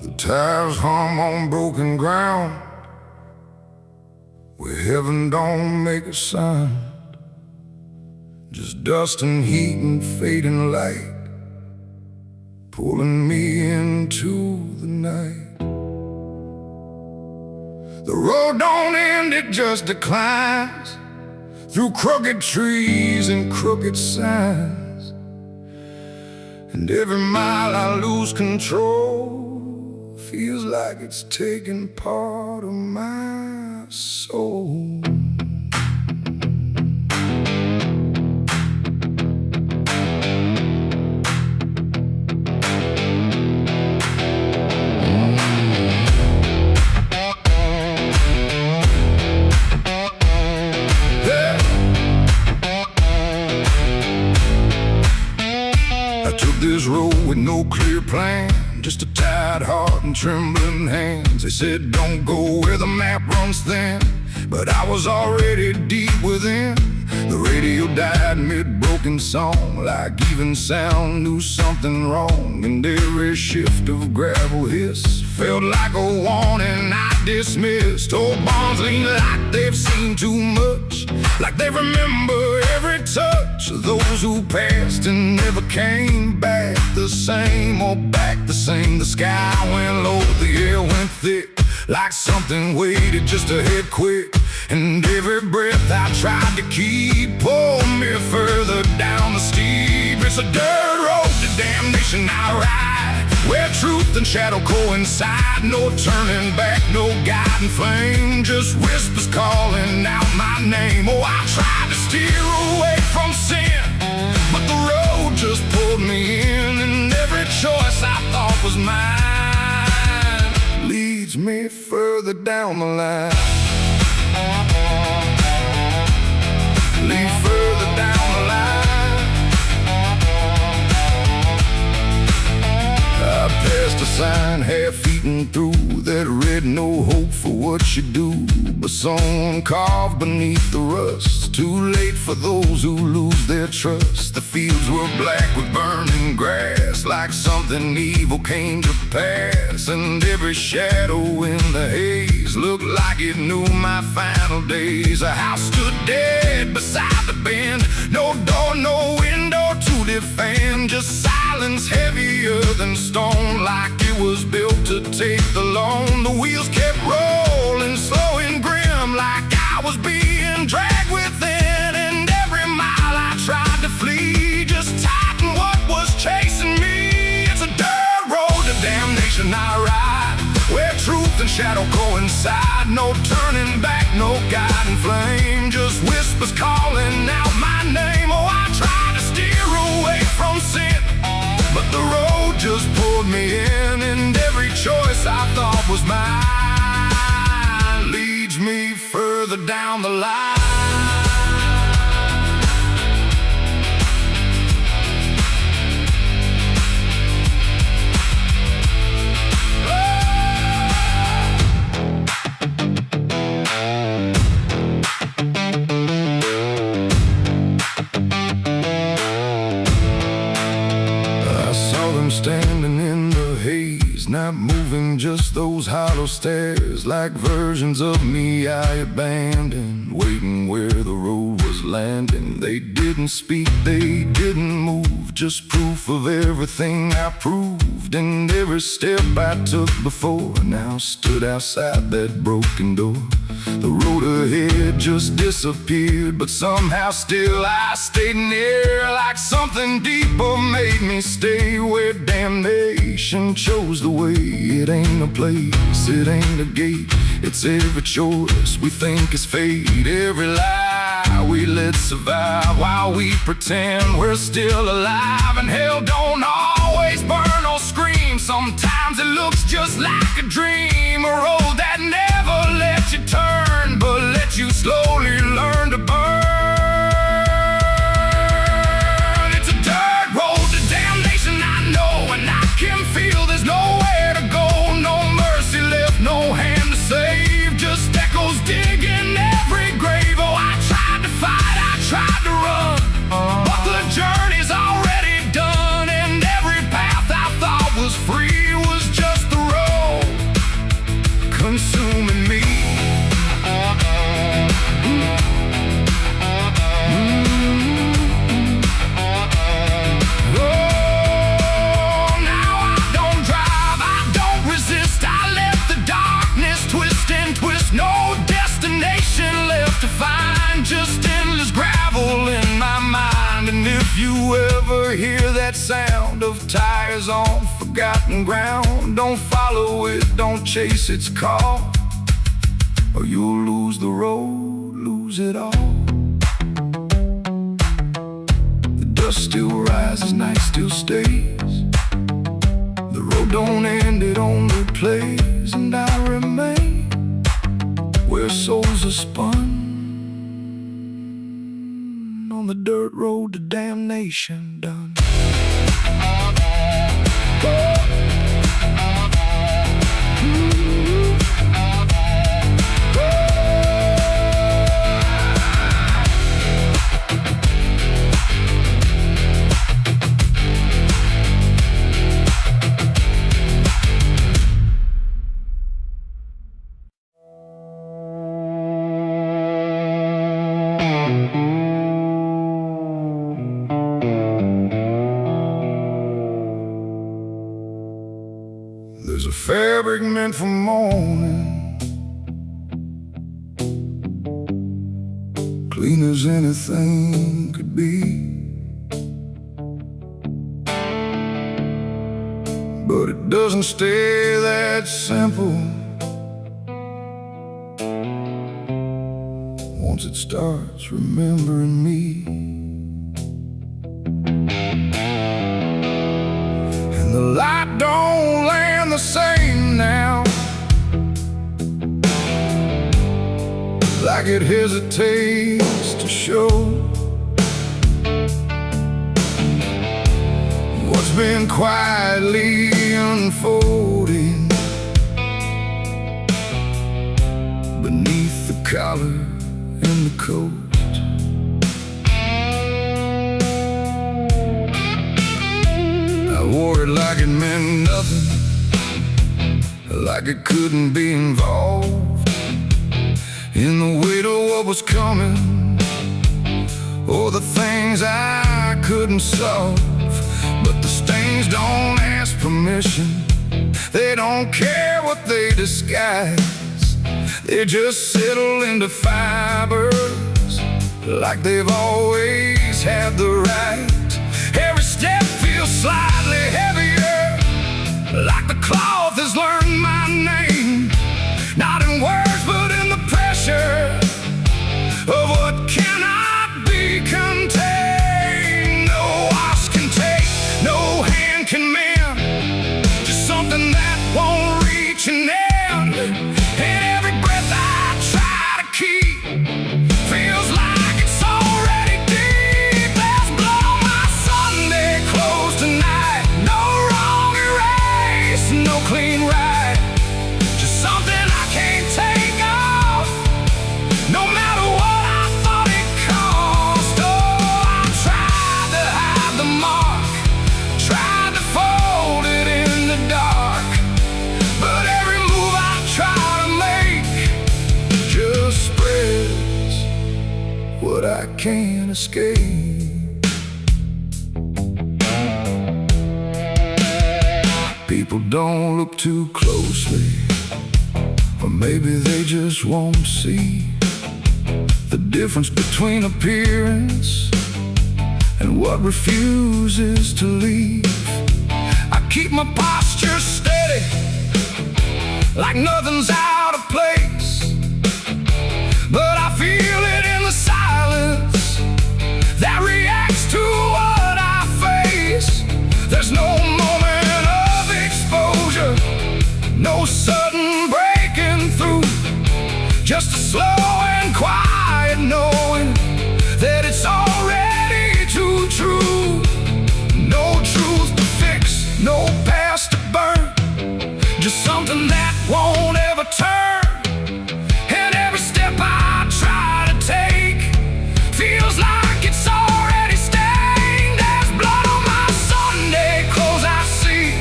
The tires hum on broken ground, where heaven don't make a sound, just dust and heat and fading light, pulling me into the night. The road don't end, it just declines, through crooked trees and crooked signs. And every mile I lose control feels like it's taking part of my soul. I took this road with no clear plan, just a tired heart and trembling hands. They said don't go where the map runs thin, but I was already deep within. The radio died mid-broken song, like even sound knew something wrong. And every shift of gravel hiss felt like a warning I dismissed. Old bonds lean like they've seen too much, like they remember every touch of those who passed and never came back the same, or back the same. The sky went low, the air went thick, like something waited just to hit quick. And every breath I tried to keep pulled me further down the steep. It's a dirt road to damnation I ride, where truth and shadow coincide. No turning back, no guiding flame, just whispers calling out my name. Oh, I tried to steer away from sin, but the road just pulled me in. And every choice I thought was mine leads me further down the line. Lead further down the line. I passed a sign half-eaten through that read no hope for what you do, but someone carved beneath the rust. Too late for those who lose their trust. The fields were black with burning grass, like something evil came to pass. And every shadow in the haze looked like it knew my final days. A house stood dead beside the bend, no door, no window to defend, just silence heavier than stone, like it was built to take the loan. The wheels kept rolling slow and grim, like I was being dragged within. And every mile I tried to flee just tightened what was chasing me. It's a dirt road to damnation I ride, where truth and shadow coincide. No turning back, no guiding flame, just whispers calling out my name. Oh, I tried to steer away from sin, but the road just pulled me in. And every choice I thought was mine leads me further down the line. Standing in the haze, not moving, just those hollow stares, like versions of me I abandoned, waiting where the road was landing. They didn't speak, they didn't move, just proof of everything I proved. And every step I took before now stood outside that broken door. The road ahead just disappeared, but somehow still I stayed near, like something deeper made me stay, where damnation chose the way. It ain't a place, it ain't a gate, it's every choice we think is fate. Every lie we let survive while we pretend we're still alive. And hell don't always burn or scream, sometimes it looks just like a dream. A road that never lets you turn, but lets you slowly learn to burn. It's a dirt road to damnation I know, and I can feel there's nowhere to go. No mercy left, no hand to save, just echoes digging every grave. Oh, I tried to fight, I tried to run, but the journey's already done. And every path I thought was free was just the road consuming me. No destination left to find, just endless gravel in my mind. And if you ever hear that sound of tires on forgotten ground, don't follow it, don't chase its call, or you'll lose the road, lose it all. The dust still rises, night still stays, the road don't end, it only plays. And I remain where souls are spun, on the dirt road to damnation done. fabric meant for mourning, clean as anything could be. But it doesn't stay that simple. Once it starts remembering me, and the light don't land the same now, like it hesitates to show what's been quietly unfolding beneath the collar and the coat. I wore it like it meant nothing, like it couldn't be involved in the weight of what was coming, or the things I couldn't solve. But the stains don't ask permission, they don't care what they disguise. They just settle into fibers like they've always had the right. Every step feels slightly heavier, like the cloth has learned my name, not in words but in the pressure of what cannot be contained. No wash can take, no hand can mend, just something that won't reach an end. And every breath I try to keep feels like it's already deep. There's blood on my Sunday clothes tonight, no wrong erase, no clean right, just something I can't take off, no matter what I thought it cost. Oh, I tried to hide the mark, tried to fold it in the dark, but every move I try to make just spreads what I can't escape. People don't look too closely, or maybe they just won't see the difference between appearance and what refuses to leave. I keep my posture steady, like nothing's out of place, but I feel it in the silence that reacts to what I face. There's no moment of exposure, no sudden breaking through, just a slow and quiet knowing that it's already too true. No truth to fix, no past to burn, just something that won't ever turn. And every step I try to take feels like it's already stained. There's blood on my Sunday clothes I see,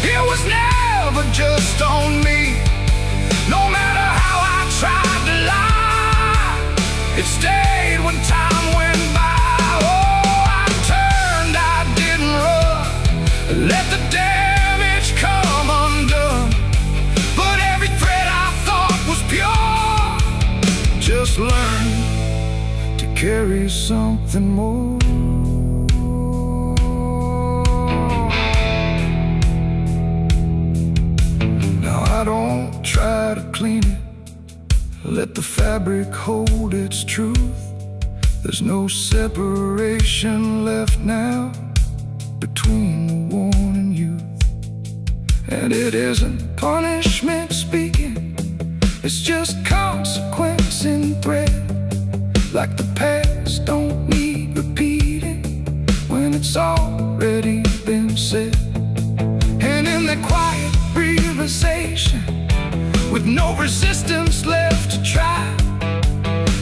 it was never just on me. No matter how I tried to lie, it stayed when time went by. Oh, I turned, I didn't run, let the damage come undone. But every thread I thought was pure just learned to carry something more. Now I don't try to clean it, let the fabric hold its truth. There's no separation left now between the worn and youth. And it isn't punishment speaking, it's just consequence in thread. Like the past don't need repeating when it's already been said. And in that quiet realization, with no resistance left to try,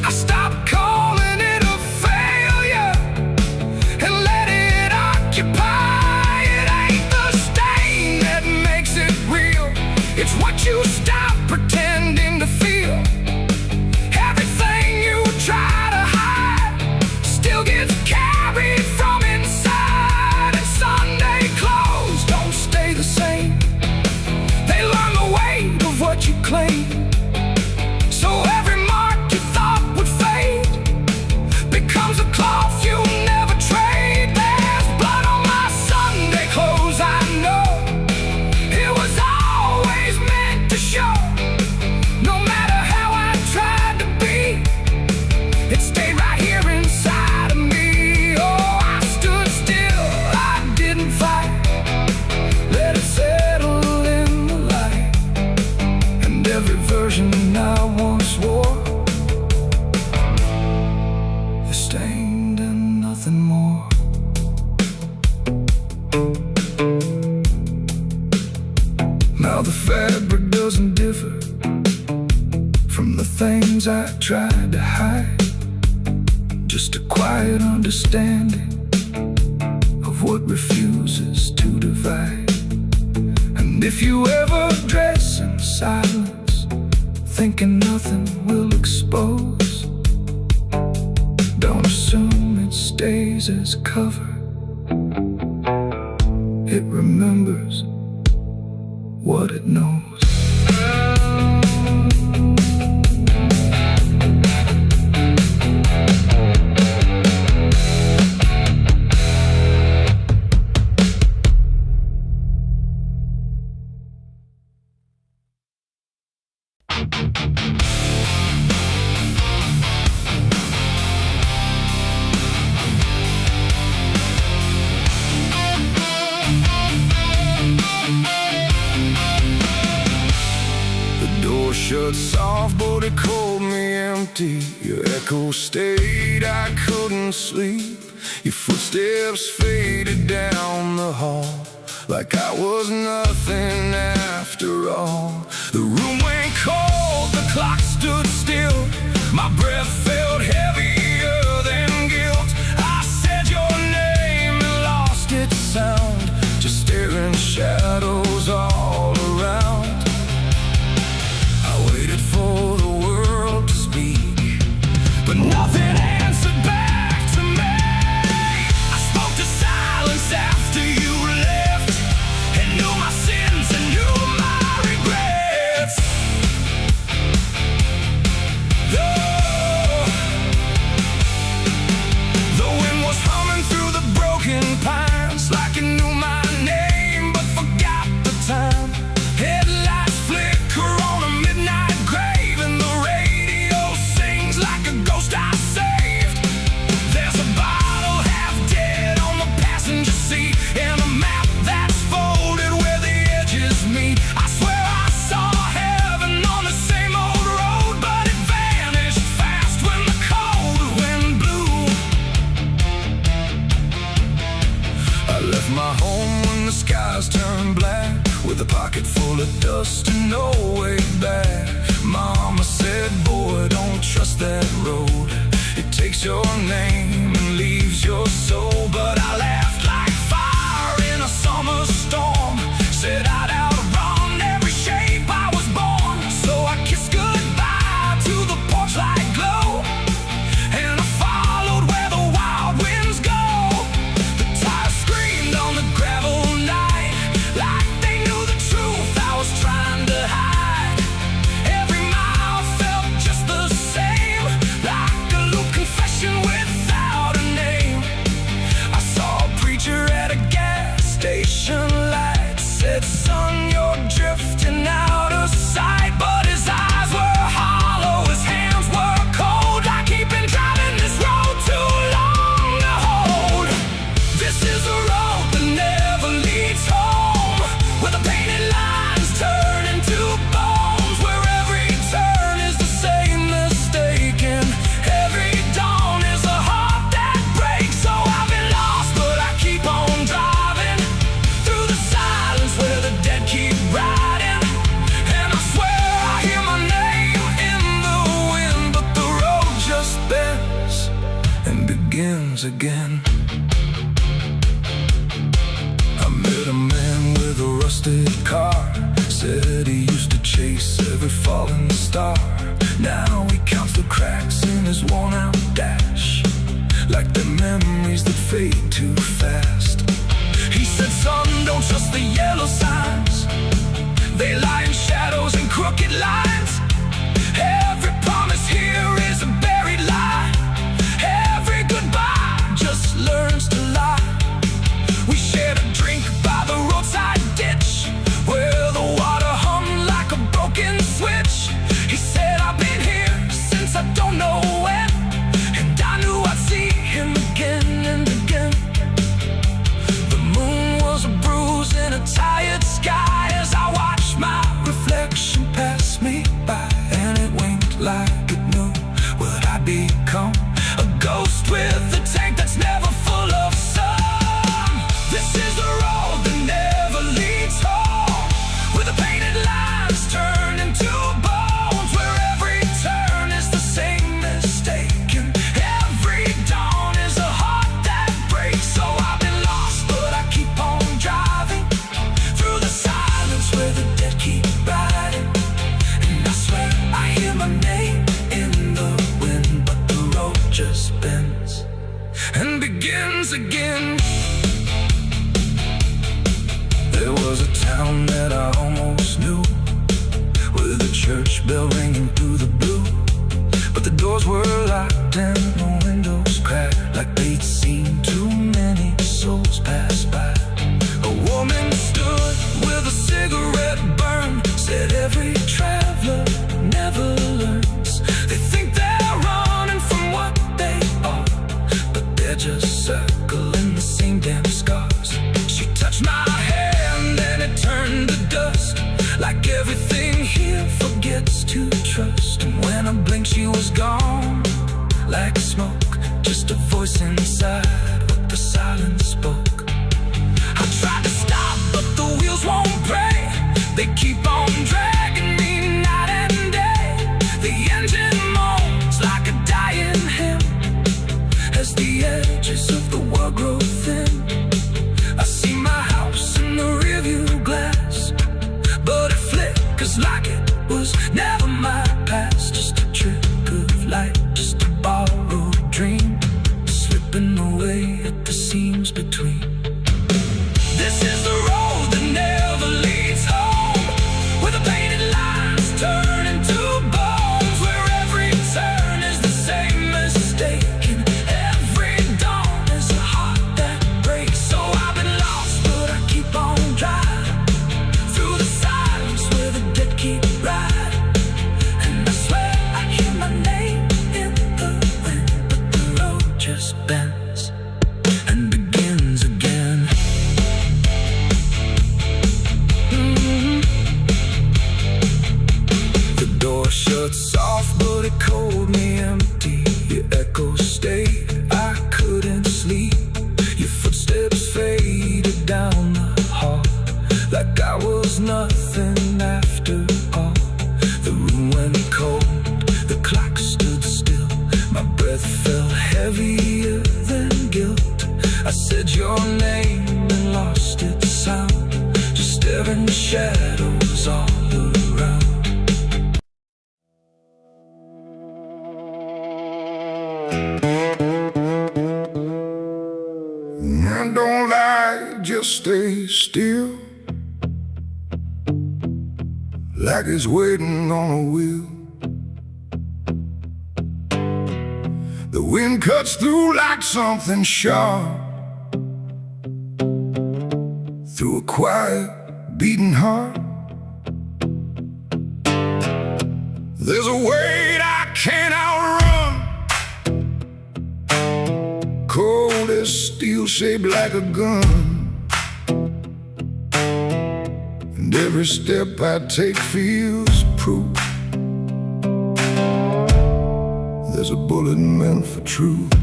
I stopped calling it a failure and let it occupy. It ain't the stain that makes it real, it's what you stop pretending to feel. Everything you try to hide still gets carried from inside. And Sunday clothes don't stay the same, they things I tried to hide, just a quiet understanding of what refuses to divide. And if you ever dress in silence, thinking nothing will expose, don't assume it stays as cover. It remembers what it knows. Shut soft, but it called me empty. Your echo stayed, I couldn't sleep. Your footsteps faded down the hall, like I was nothing after all. The room went cold, the clock stood still. My breath felt heavier than guilt. I said your name and lost its sound, just staring shadows all around. For the world to speak, but nothing answered back to me. I spoke to silence after you left, and knew my sins and knew my regrets. The wind was humming through the broken pines, like it knew my name but forgot the time. Headlights flicker on a midnight grave, and the radio sings like a ghost I saved. There's a bottle half dead on the passenger seat, and a map that's folded where the edges meet. I swear I saw heaven on the same old road, but it vanished fast when the cold wind blew. I left my home when the skies turned black, with a pocket full of dust and no way back. Mama said, boy, don't trust that road. It takes your name and leaves your soul. But I laughed like fire in a summer storm, said I'd outrun every shape I was born. So I kissed goodbye to the porch light glow, and I followed where the wild winds go. The tires screamed on the gravel night, like they knew the truth I was trying to hide. Every mile felt just the same, like a loose confession without a name. I saw a preacher at a gas station light, said, son, you're drifting out of sight. But his eyes were hollow, his hands were cold, like he'd been driving this road too long to hold. This is a road that never leads home, where the painted lines turn into bones, where every turn is the same mistake, and every dawn is a heart that breaks. So I've been lost, but I keep on driving through the silence where the dead keep riding. And I swear I hear my name in the wind, but the road just bends and begins again. I met a man with a rusted car, said he used to chase every falling star. Now he counts the cracks in his worn-out dash, like the memories that fade too fast. He said, son, don't trust the yellow signs, they lie in shadows and crooked lines. Every promise here is a buried lie, every goodbye just learns to lie. We shared a drink by the roadside ditch, where the water hummed like a broken switch. He said, I've been here since I don't know when, and I knew I'd see him again and again. The moon was a bruise in a tired sky as I watched my reflection pass me. in. There was a town that I almost knew, with a church bell ringing through the blue. But the doors were locked and the windows cracked, like they'd seen too many souls pass by. A woman stood with a cigarette burn, said every traveler never learns. They think they're running from what they are, but they're just circling the same damn scars. She touched my hand and it turned to dust, like everything here forgets to trust. And when I blinked she was gone, like smoke, just a voice inside what the silence spoke. I tried to stop but the wheels won't break, they keep on dragging me night and day. The engine moans like a dying hymn as the edges of the world grow thin. I see my house in the rearview glass, but it flickers like it was never my past. Just a trick of light, just a borrowed dream, slipping away at the seams between. This is the road that never leads home, where the painted lines turn into bones, where every turn is the same mistake, and every dawn is a heart that breaks. So I've been lost, but I keep on driving through the silence where the dead keep riding. And I swear I hear my name in the wind, but the road just bends and begins again. The door shut soft, but it cold me empty. Your echo stayed, I couldn't sleep. Your footsteps faded down the hall, like I was nothing after all. The room went cold, the clock stood still. My breath felt heavier than guilt. I said your name and lost its sound, just staring shadows all around. And don't lie, just stay still, like it's waiting on a wheel. The wind cuts through like something sharp, through a quiet, beating heart. There's a weight I can't outrun, cold as steel, shaped like a gun. And every step I take feels proof there's a bullet meant for truth.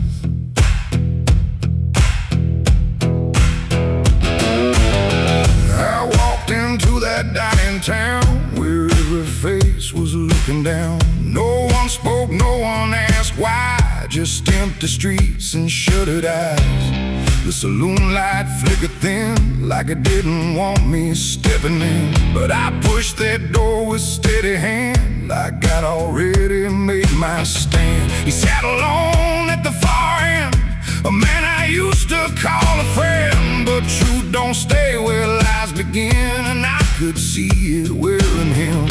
I walked into that dying town where every face was looking down. No one spoke, no one asked why, just empty streets and shuttered eyes. The saloon light flickered thin, like it didn't want me stepping in. But I pushed that door with steady hand, like I'd already made my stand. He sat alone at the far end, a man I used to call a friend. But truth don't stay where lies begin, and I could see it wearing him.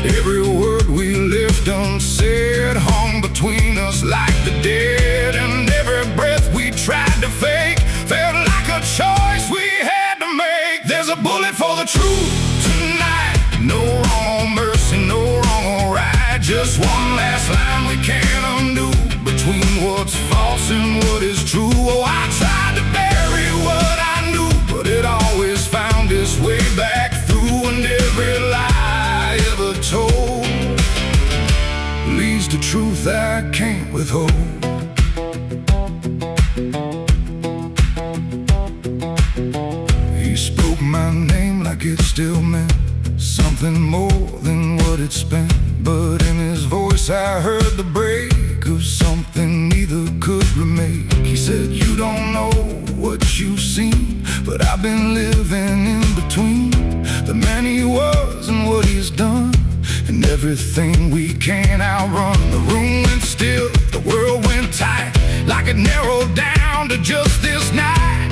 Every word we left unsaid hung between us like the dead, and every breath we tried to fake felt like a choice we had to make. There's a bullet for the truth tonight, no wrong or mercy, no wrong or right, just one last line we can't undo, between what's false and what is true. Oh, I tried to bury what I knew, but it always found its way back through, and every lie ever told leads to truth I can't withhold. He spoke my name like it still meant something more than what it spent, but in his voice I heard the break of something neither could remake. He said, you don't know what you've seen, but I've been living in between the man he was and what he's done, and everything we can't outrun. The room went still, the world went tight, like it narrowed down to just this night.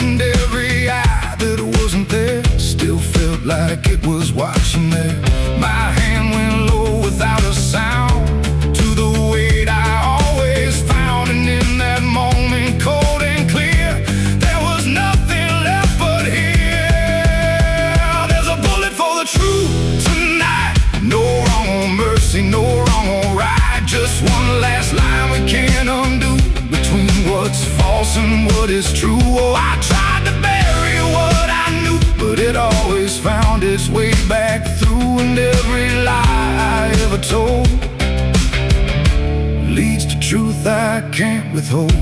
what is true. Oh, I tried to bury what I knew, but it always found its way back through. And every lie I ever told leads to truth I can't withhold.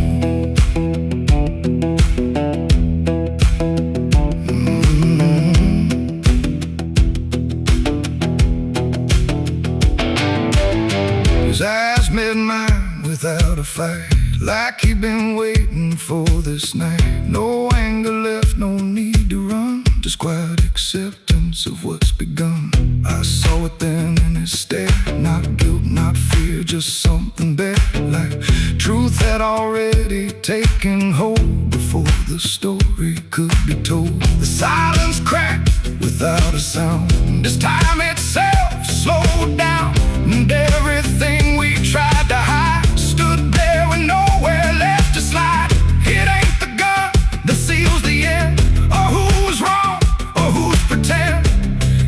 His eyes met mine without a fight, like he'd been waiting for this night. No anger left, no need to run, just quiet acceptance of what's begun. I saw it then in his stare, not guilt, not fear, just something better, like truth had already taken hold before the story could be told. The silence cracked without a sound, this time itself slowed down, and everything we tried to hide stood there with nowhere left to slide. It ain't the gun that seals the end, or who's wrong, or who's pretend.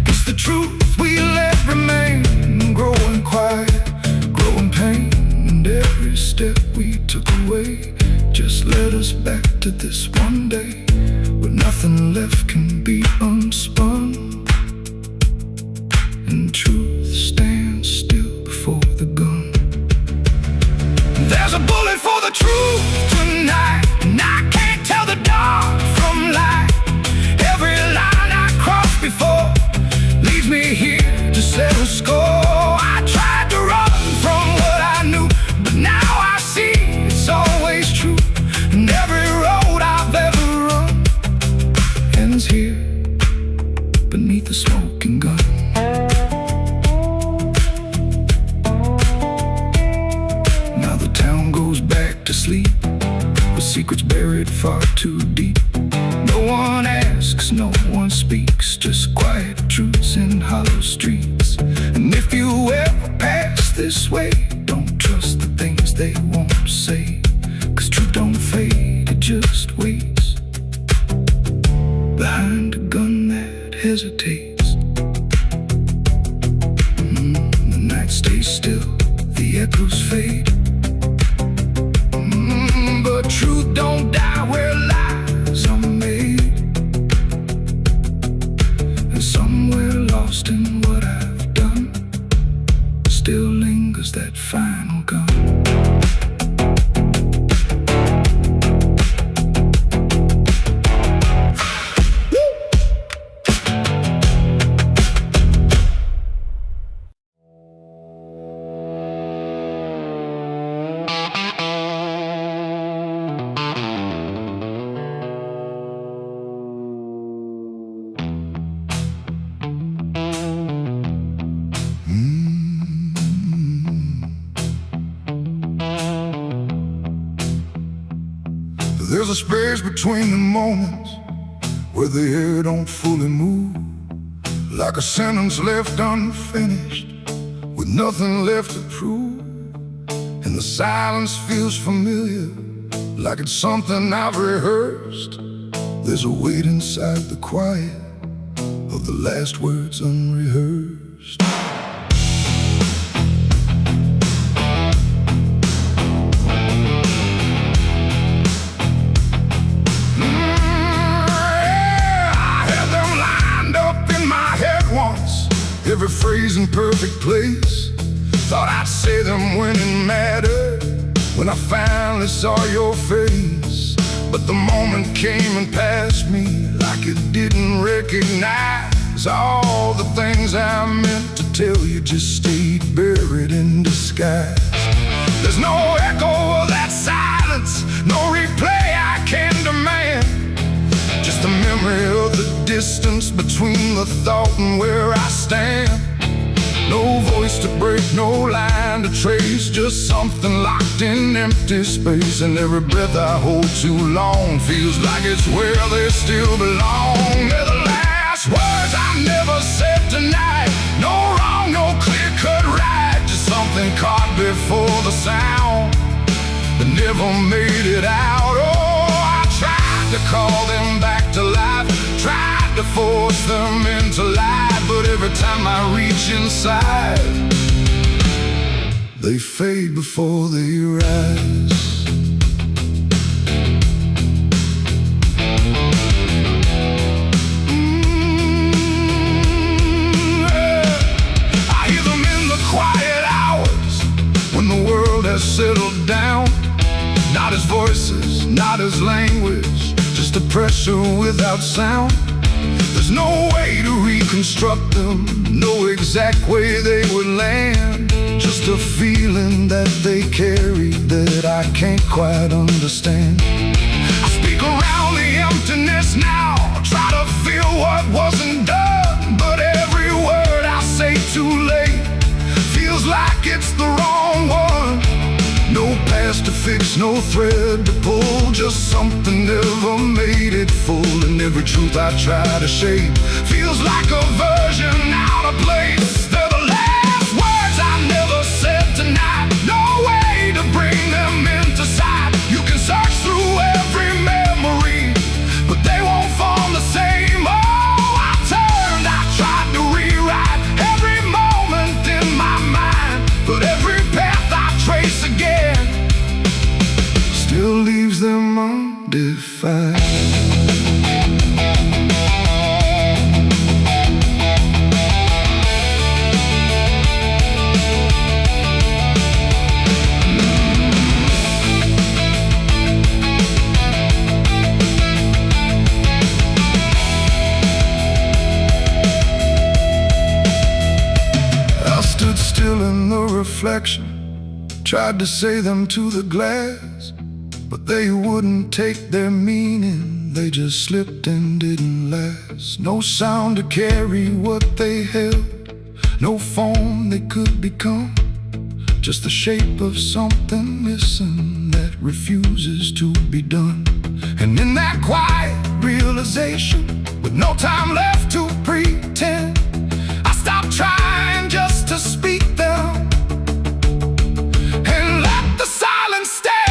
It's the truth we let remain, growing quiet, growing pain. And every step we took away just led us back to this one day, where nothing left can be unspun, and truth stands still before the gun. There's a bullet for the truth tonight, and I can't tell the dark from light. Every line I crossed before leads me here to settle a score. I tried to run from what I knew, but now I see it's always true. And every road I've ever run ends here beneath the smoking gun. Now the town goes back to sleep, with secrets buried far too deep. No one asks, no one speaks, just quiet truths in hollow streets. And if you ever pass this way, don't trust the things they won't say, 'cause truth don't fade, it just waits behind a gun that hesitates. The night stays still, the echoes fade, but truth don't die where lies are made. And somewhere lost in what I've done still lingers that final gun. There's a space between the moments where the air don't fully move, like a sentence left unfinished with nothing left to prove. And the silence feels familiar, like it's something I've rehearsed. There's a weight inside the quiet of the last words unrehearsed. Every phrase in perfect place, thought I'd say them when it mattered, when I finally saw your face. But the moment came and passed me like it didn't recognize all the things I meant to tell you just stayed buried in disguise. There's no echo of that silence, no replay I can demand, just a memory of the distance between the thought and where I stand. No voice to break, no line to trace, just something locked in empty space. And every breath I hold too long feels like it's where they still belong. They're the last words I never said tonight. No wrong, no clear-cut right, just something caught before the sound that never made it out. Oh, I tried to call them back to life, tried to force them into life, but every time I reach inside, they fade before they rise. as language, just a pressure without sound. There's no way to reconstruct them, no exact way they would land. Just a feeling that they carry that I can't quite understand. I speak around the emptiness now, try to feel what wasn't done, but every word I say too late feels like it's the wrong one. No past to fix, no thread to pull, just something never made it full. And every truth I try to shape feels like a version out of place. They're the last words I never said tonight, no way to bring them into sight. You can search through every memory, but they won't form the same. Oh, I turned, I tried to rewrite every moment in my mind, but every path I trace again still leaves them undefined. I stood still in the reflection, tried to say them to the glass, but they wouldn't take their meaning, they just slipped and didn't last. No sound to carry what they held, no form they could become, just the shape of something missing that refuses to be done. And in that quiet realization, with no time left to pretend, I stopped trying just to speak them and let the silence stand.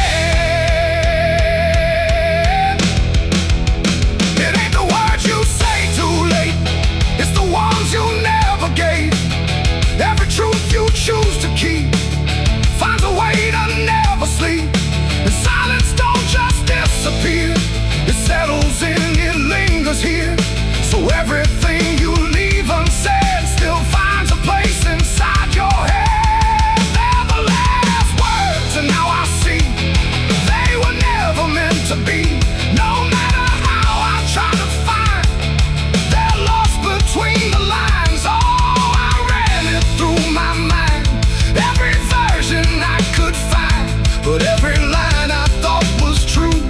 Choose to keep, finds a way to never sleep. And silence don't just disappear, it settles in, it lingers here. So everything you leave unsaid still finds a place inside your head. They're the last words, and now I see they were never meant to be. No matter how I try to find, they're lost between the lines. Oh, I ran it through my mind, every version I could find, but every line I thought was true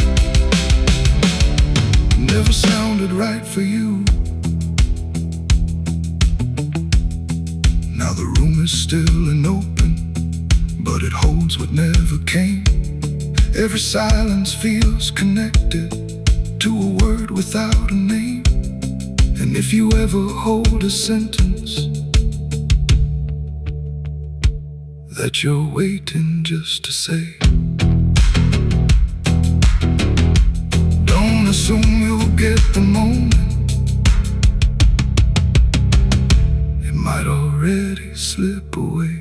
never sounded right for you. Now the room is still and open, but it holds what never came. Every silence feels connected to a word without a name. And if you ever hold a sentence that you're waiting just to say, don't assume you'll get the moment, it might already slip away.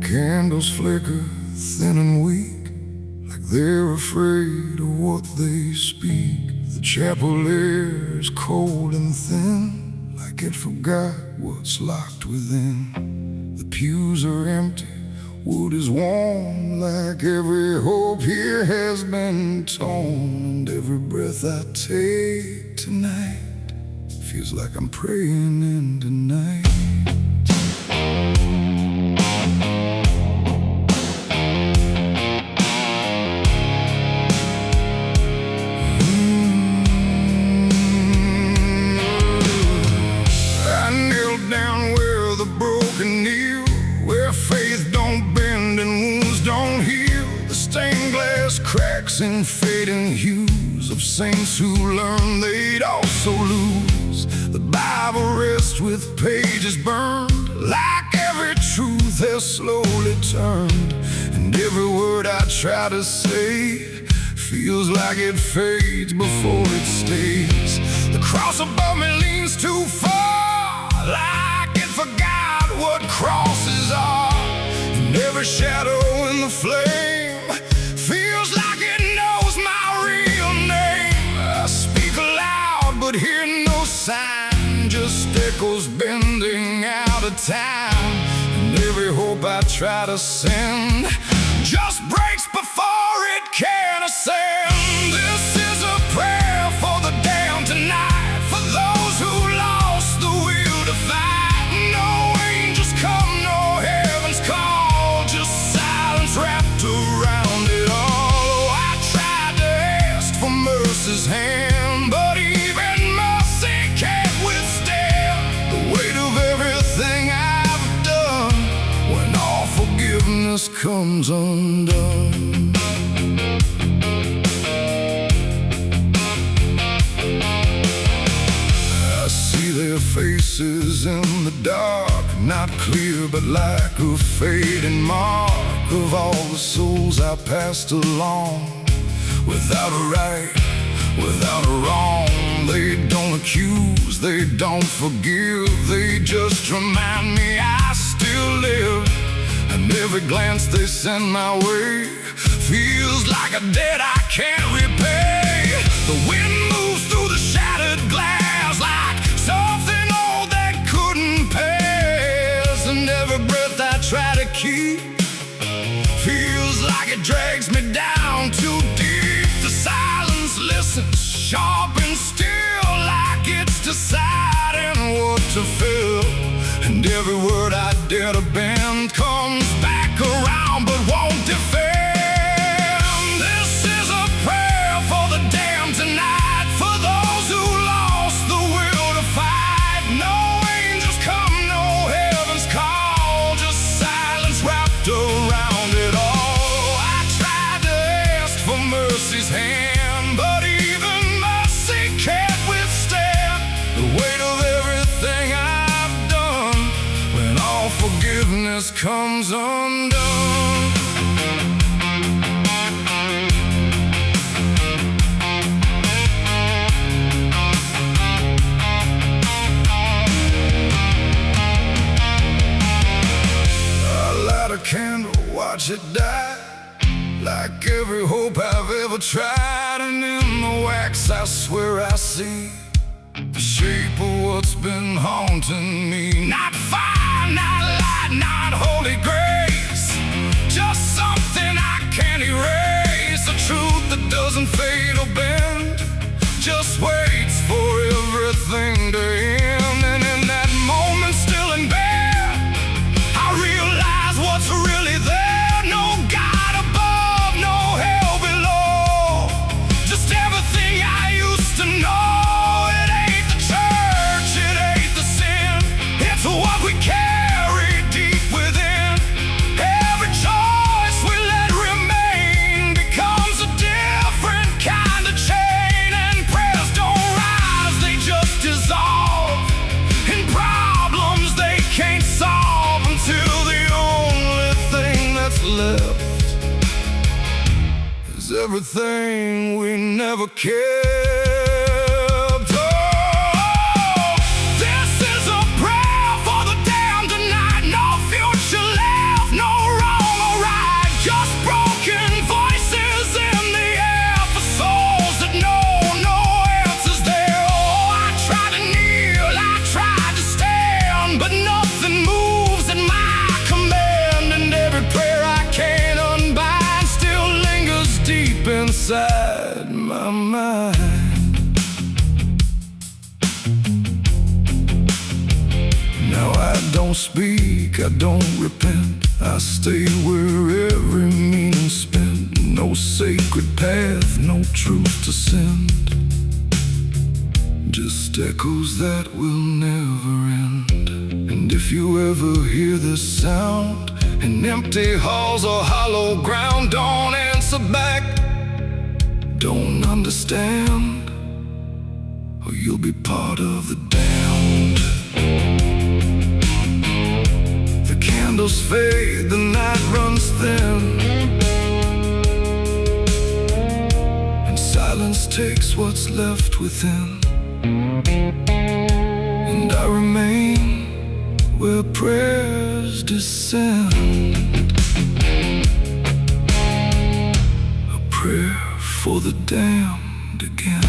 Candles flicker thin and weak, like they're afraid of what they speak. The chapel air is cold and thin, like it forgot what's locked within. The pews are empty, wood is warm, like every hope here has been torn. And every breath I take tonight feels like I'm praying into night. Cracks and fading hues of saints who learned they'd also lose. The Bible rests with pages burned, like every truth has slowly turned. And and every word I try to say feels like it fades before it stays. The cross above me leans too far, like it forgot what crosses are. And every shadow in the flame feels like it knows my real name. I speak aloud but hear no sign, just echoes bending out of time. And every hope I try to send just breaks before it can ascend. This is a prayer for the damned tonight, for those who lost the will to fight. No angels come, no heaven's call, just silence wrapped around it all. Oh, I tried to ask for mercy's hand, but even mercy can't withstand the weight of everything I've done when all forgiveness comes undone. I see their faces in the dark, not clear but like a fading mark of all the souls I passed along. Without a right, without a wrong, they don't accuse, they don't forgive, they just remind me I still live. And every glance they send my way feels like a debt I can't repay. The wind moves through the shattered glass like something old that couldn't pass. And every breath I try to keep feels like it drags me down too deep. The silence listens, sharp and still, like it's deciding what to feel. And every word I dare to bend comes back around but won't defend. This is a prayer for the damned tonight, for those who lost the will to fight. No angels come, no heaven's call, just silence wrapped around it all. I tried to ask for mercy's hand, but even mercy can't withstand the weight of everything I've done when all forgiveness comes undone. I light a candle, watch it die, like every hope I've ever tried. And in the wax I swear I see the shape of what's been haunting me. Not fire, not light, not holy grace, just something I can't erase. A truth that doesn't fade or bend, just waits for everything to end. And in that moment, still in bed, I realize what's really there. No God above, no hell below, just everything I used to know. What we carry deep within, every choice we let remain becomes a different kind of chain. And prayers don't rise, they just dissolve in problems they can't solve, until the only thing that's left is everything we never cared. Inside my mind, now I don't speak, I don't repent, I stay where every meaning's spent. No sacred path, no truth to send, just echoes that will never end. And if you ever hear this sound in empty halls or hollow ground, don't answer back, don't understand, or you'll be part of the damned. The candle candles fade, the night runs thin, and silence takes what's left within. And I remain where prayers descend, a prayer for the damned again.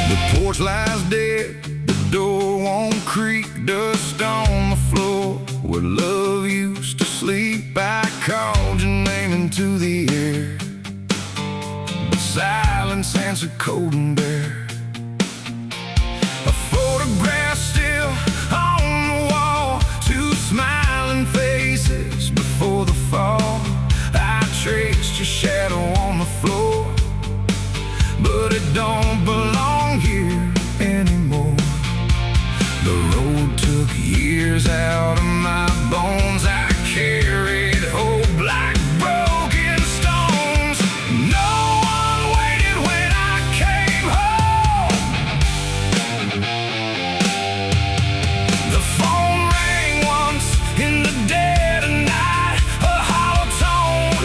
The porch lies dead, the door won't creak, dust on the floor where love used to sleep. I called your name into the air, but silence answered cold and bare. A photograph still on the wall, two smiling faces before the fall. I traced your shadow on the floor, but it don't belong here anymore. The road took years out of my bones. I carried hope like broken stones. No one waited when I came home. The phone rang once in the dead of night, a hollow tone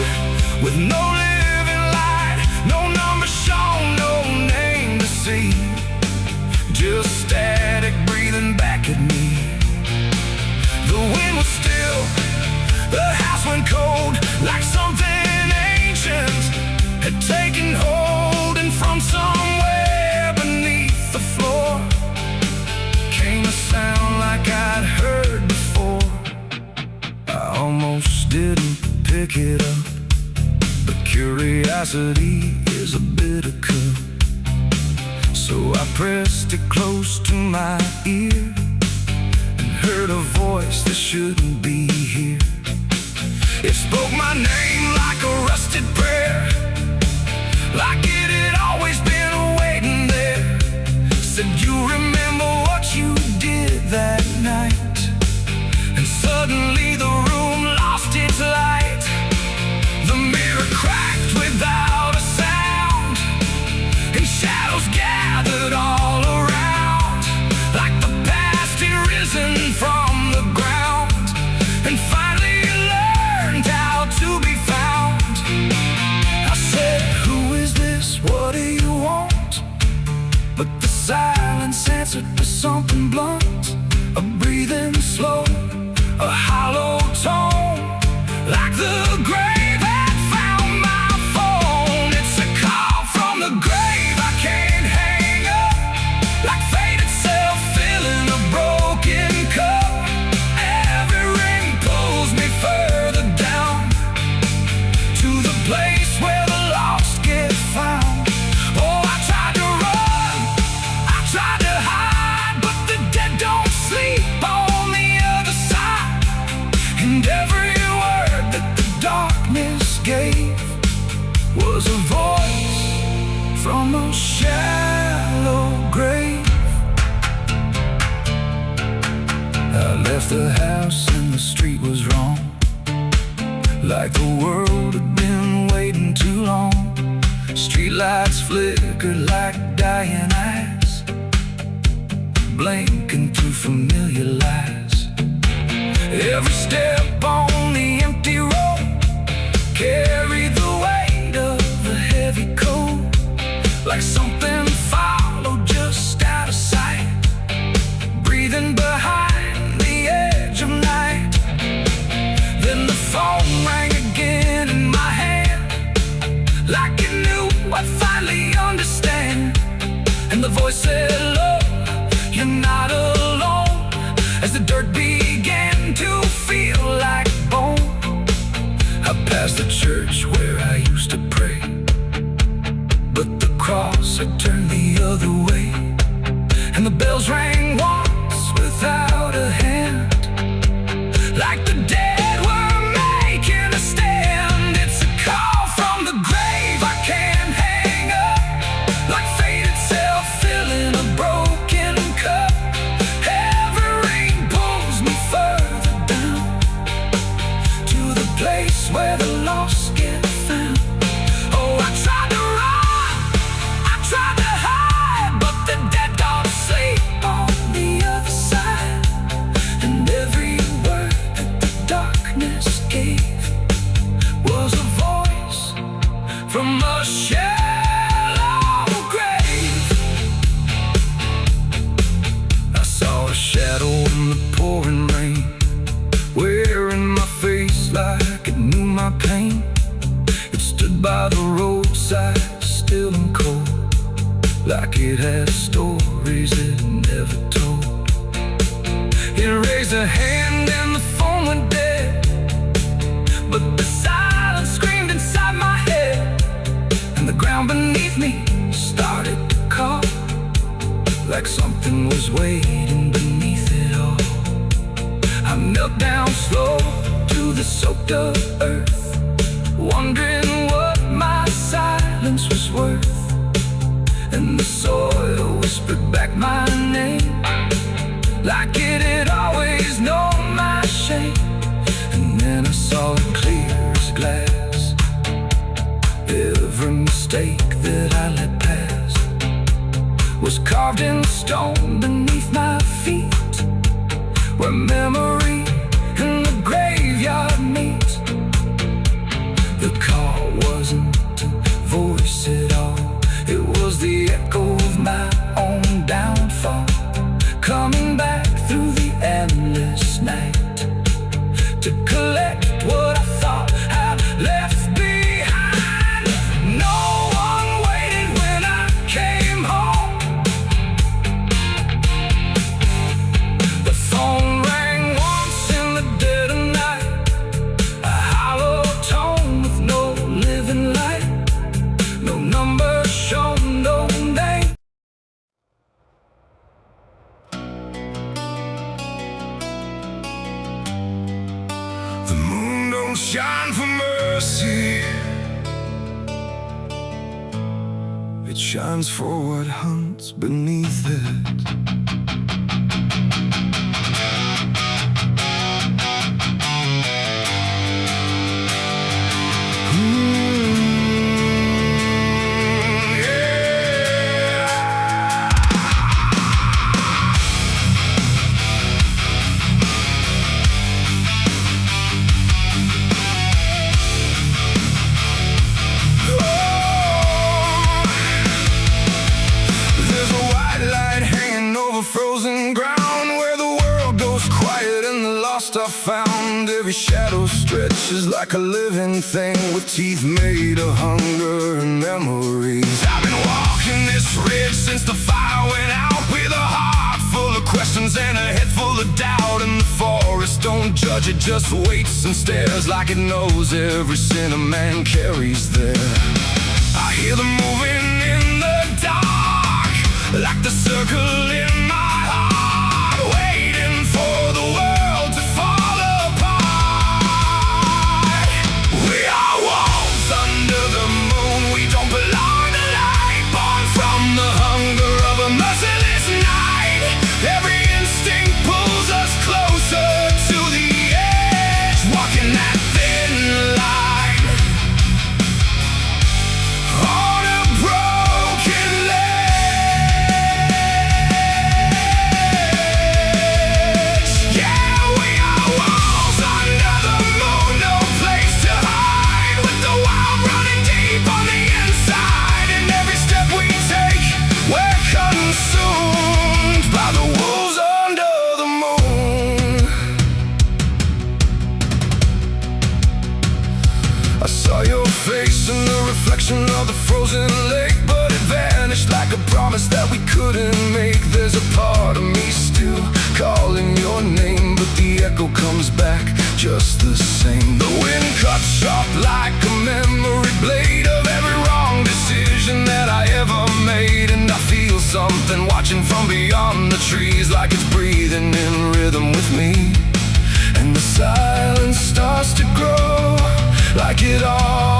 with no living light, no number shown, no name to see, just static breathing back at me. The wind was still, the house went cold, like something ancient had taken hold, and from somewhere beneath the floor came a sound like I'd heard before. I almost didn't pick it up, but curiosity is a bitter cup. So I pressed it close to my ear and heard a voice that shouldn't be here. It spoke my name like a rusted prayer, like it had always been waiting there. Said, you remember what you did that night? And suddenly the room lost its light. The mirror cracked without a sound, and shadows gathered all around, like the past had risen from the ground and finally learned how to be found. I said, who is this? What do you want? But the silence answered with something blunt, a breathing slow, a hollow tone, like the grave had found my phone. It's a call from the grave I can't hang up, like fate itself filling a broken cup. Every ring pulls me further down to the place where the lost get found. Oh, I tried to run, I tried to hide, but the dead don't sleep on the other side. And every word that the darkness gave was a voice from a shallow grave. I left the house and the street was wrong, like the world had been waiting too long. Streetlights flickered like dying eyes, blinking through familiar lies. Every step on the empty road carried the weight of a heavy coat, like something followed just out of sight, breathing behind the edge of night. Then the phone rang again in my hand, like it knew I'd finally understand. And the voice said, look, you're not alone, as the dirt began to feel like bone. I passed the church where I used to pray, but the cross had turned the other way. And the bells rang once without a hand, like the dead were making a stand. It's a call by the roadside, still and cold, like it had stories it never told. It raised a hand and the phone went dead, but the silence screamed inside my head, and the ground beneath me started to call, like something was waiting beneath it all. I knelt down slow to the soaked up earth, wondering what my silence was worth. And the soil whispered back my name, like it had always known my shame. And then I saw it clear as glass, every mistake that I let pass was carved in stone beneath my feet, where memory and the graveyard meet. The call wasn't a voice at all, it was the echo of my own downfall, coming back through the endless night to collect what I thought I'd left behind. No one waited when I came home. The phone rang once in the dead of night, a hollow tone with no living light, no number shown, no name. The moon don't shine for mercy, it shines for what hunts beneath it. Frozen ground where the world goes quiet and the lost are found. Every shadow stretches like a living thing with teeth made of hunger and memories. I've been walking this ridge since the fire went out, with a heart full of questions and a head full of doubt. And the forest don't judge, it just waits and stares like it knows every sin a man carries there. I hear them moving in the dark, like the circle in my heart, waiting for the world to fall apart. We are wolves under the moon, we don't belong to light, born from the hunger of a merciless night. Every instinct pulls us closer to the edge, walking that thin line on a broken ledge. Yeah, we are wolves under the moon, no place to hide, with the wild running deep on the inside. And every step we take, we're consumed by the wolves under the moon. I saw your face in the reflection of the frozen lake, but it vanished like a promise that we couldn't make. There's a part of me still calling your name, but the echo comes back just the same. The wind cuts sharp like a memory blade of every wrong decision that I ever made. And I feel something watching from beyond the trees, like it's breathing in rhythm with me. And the silence starts to grow, like it all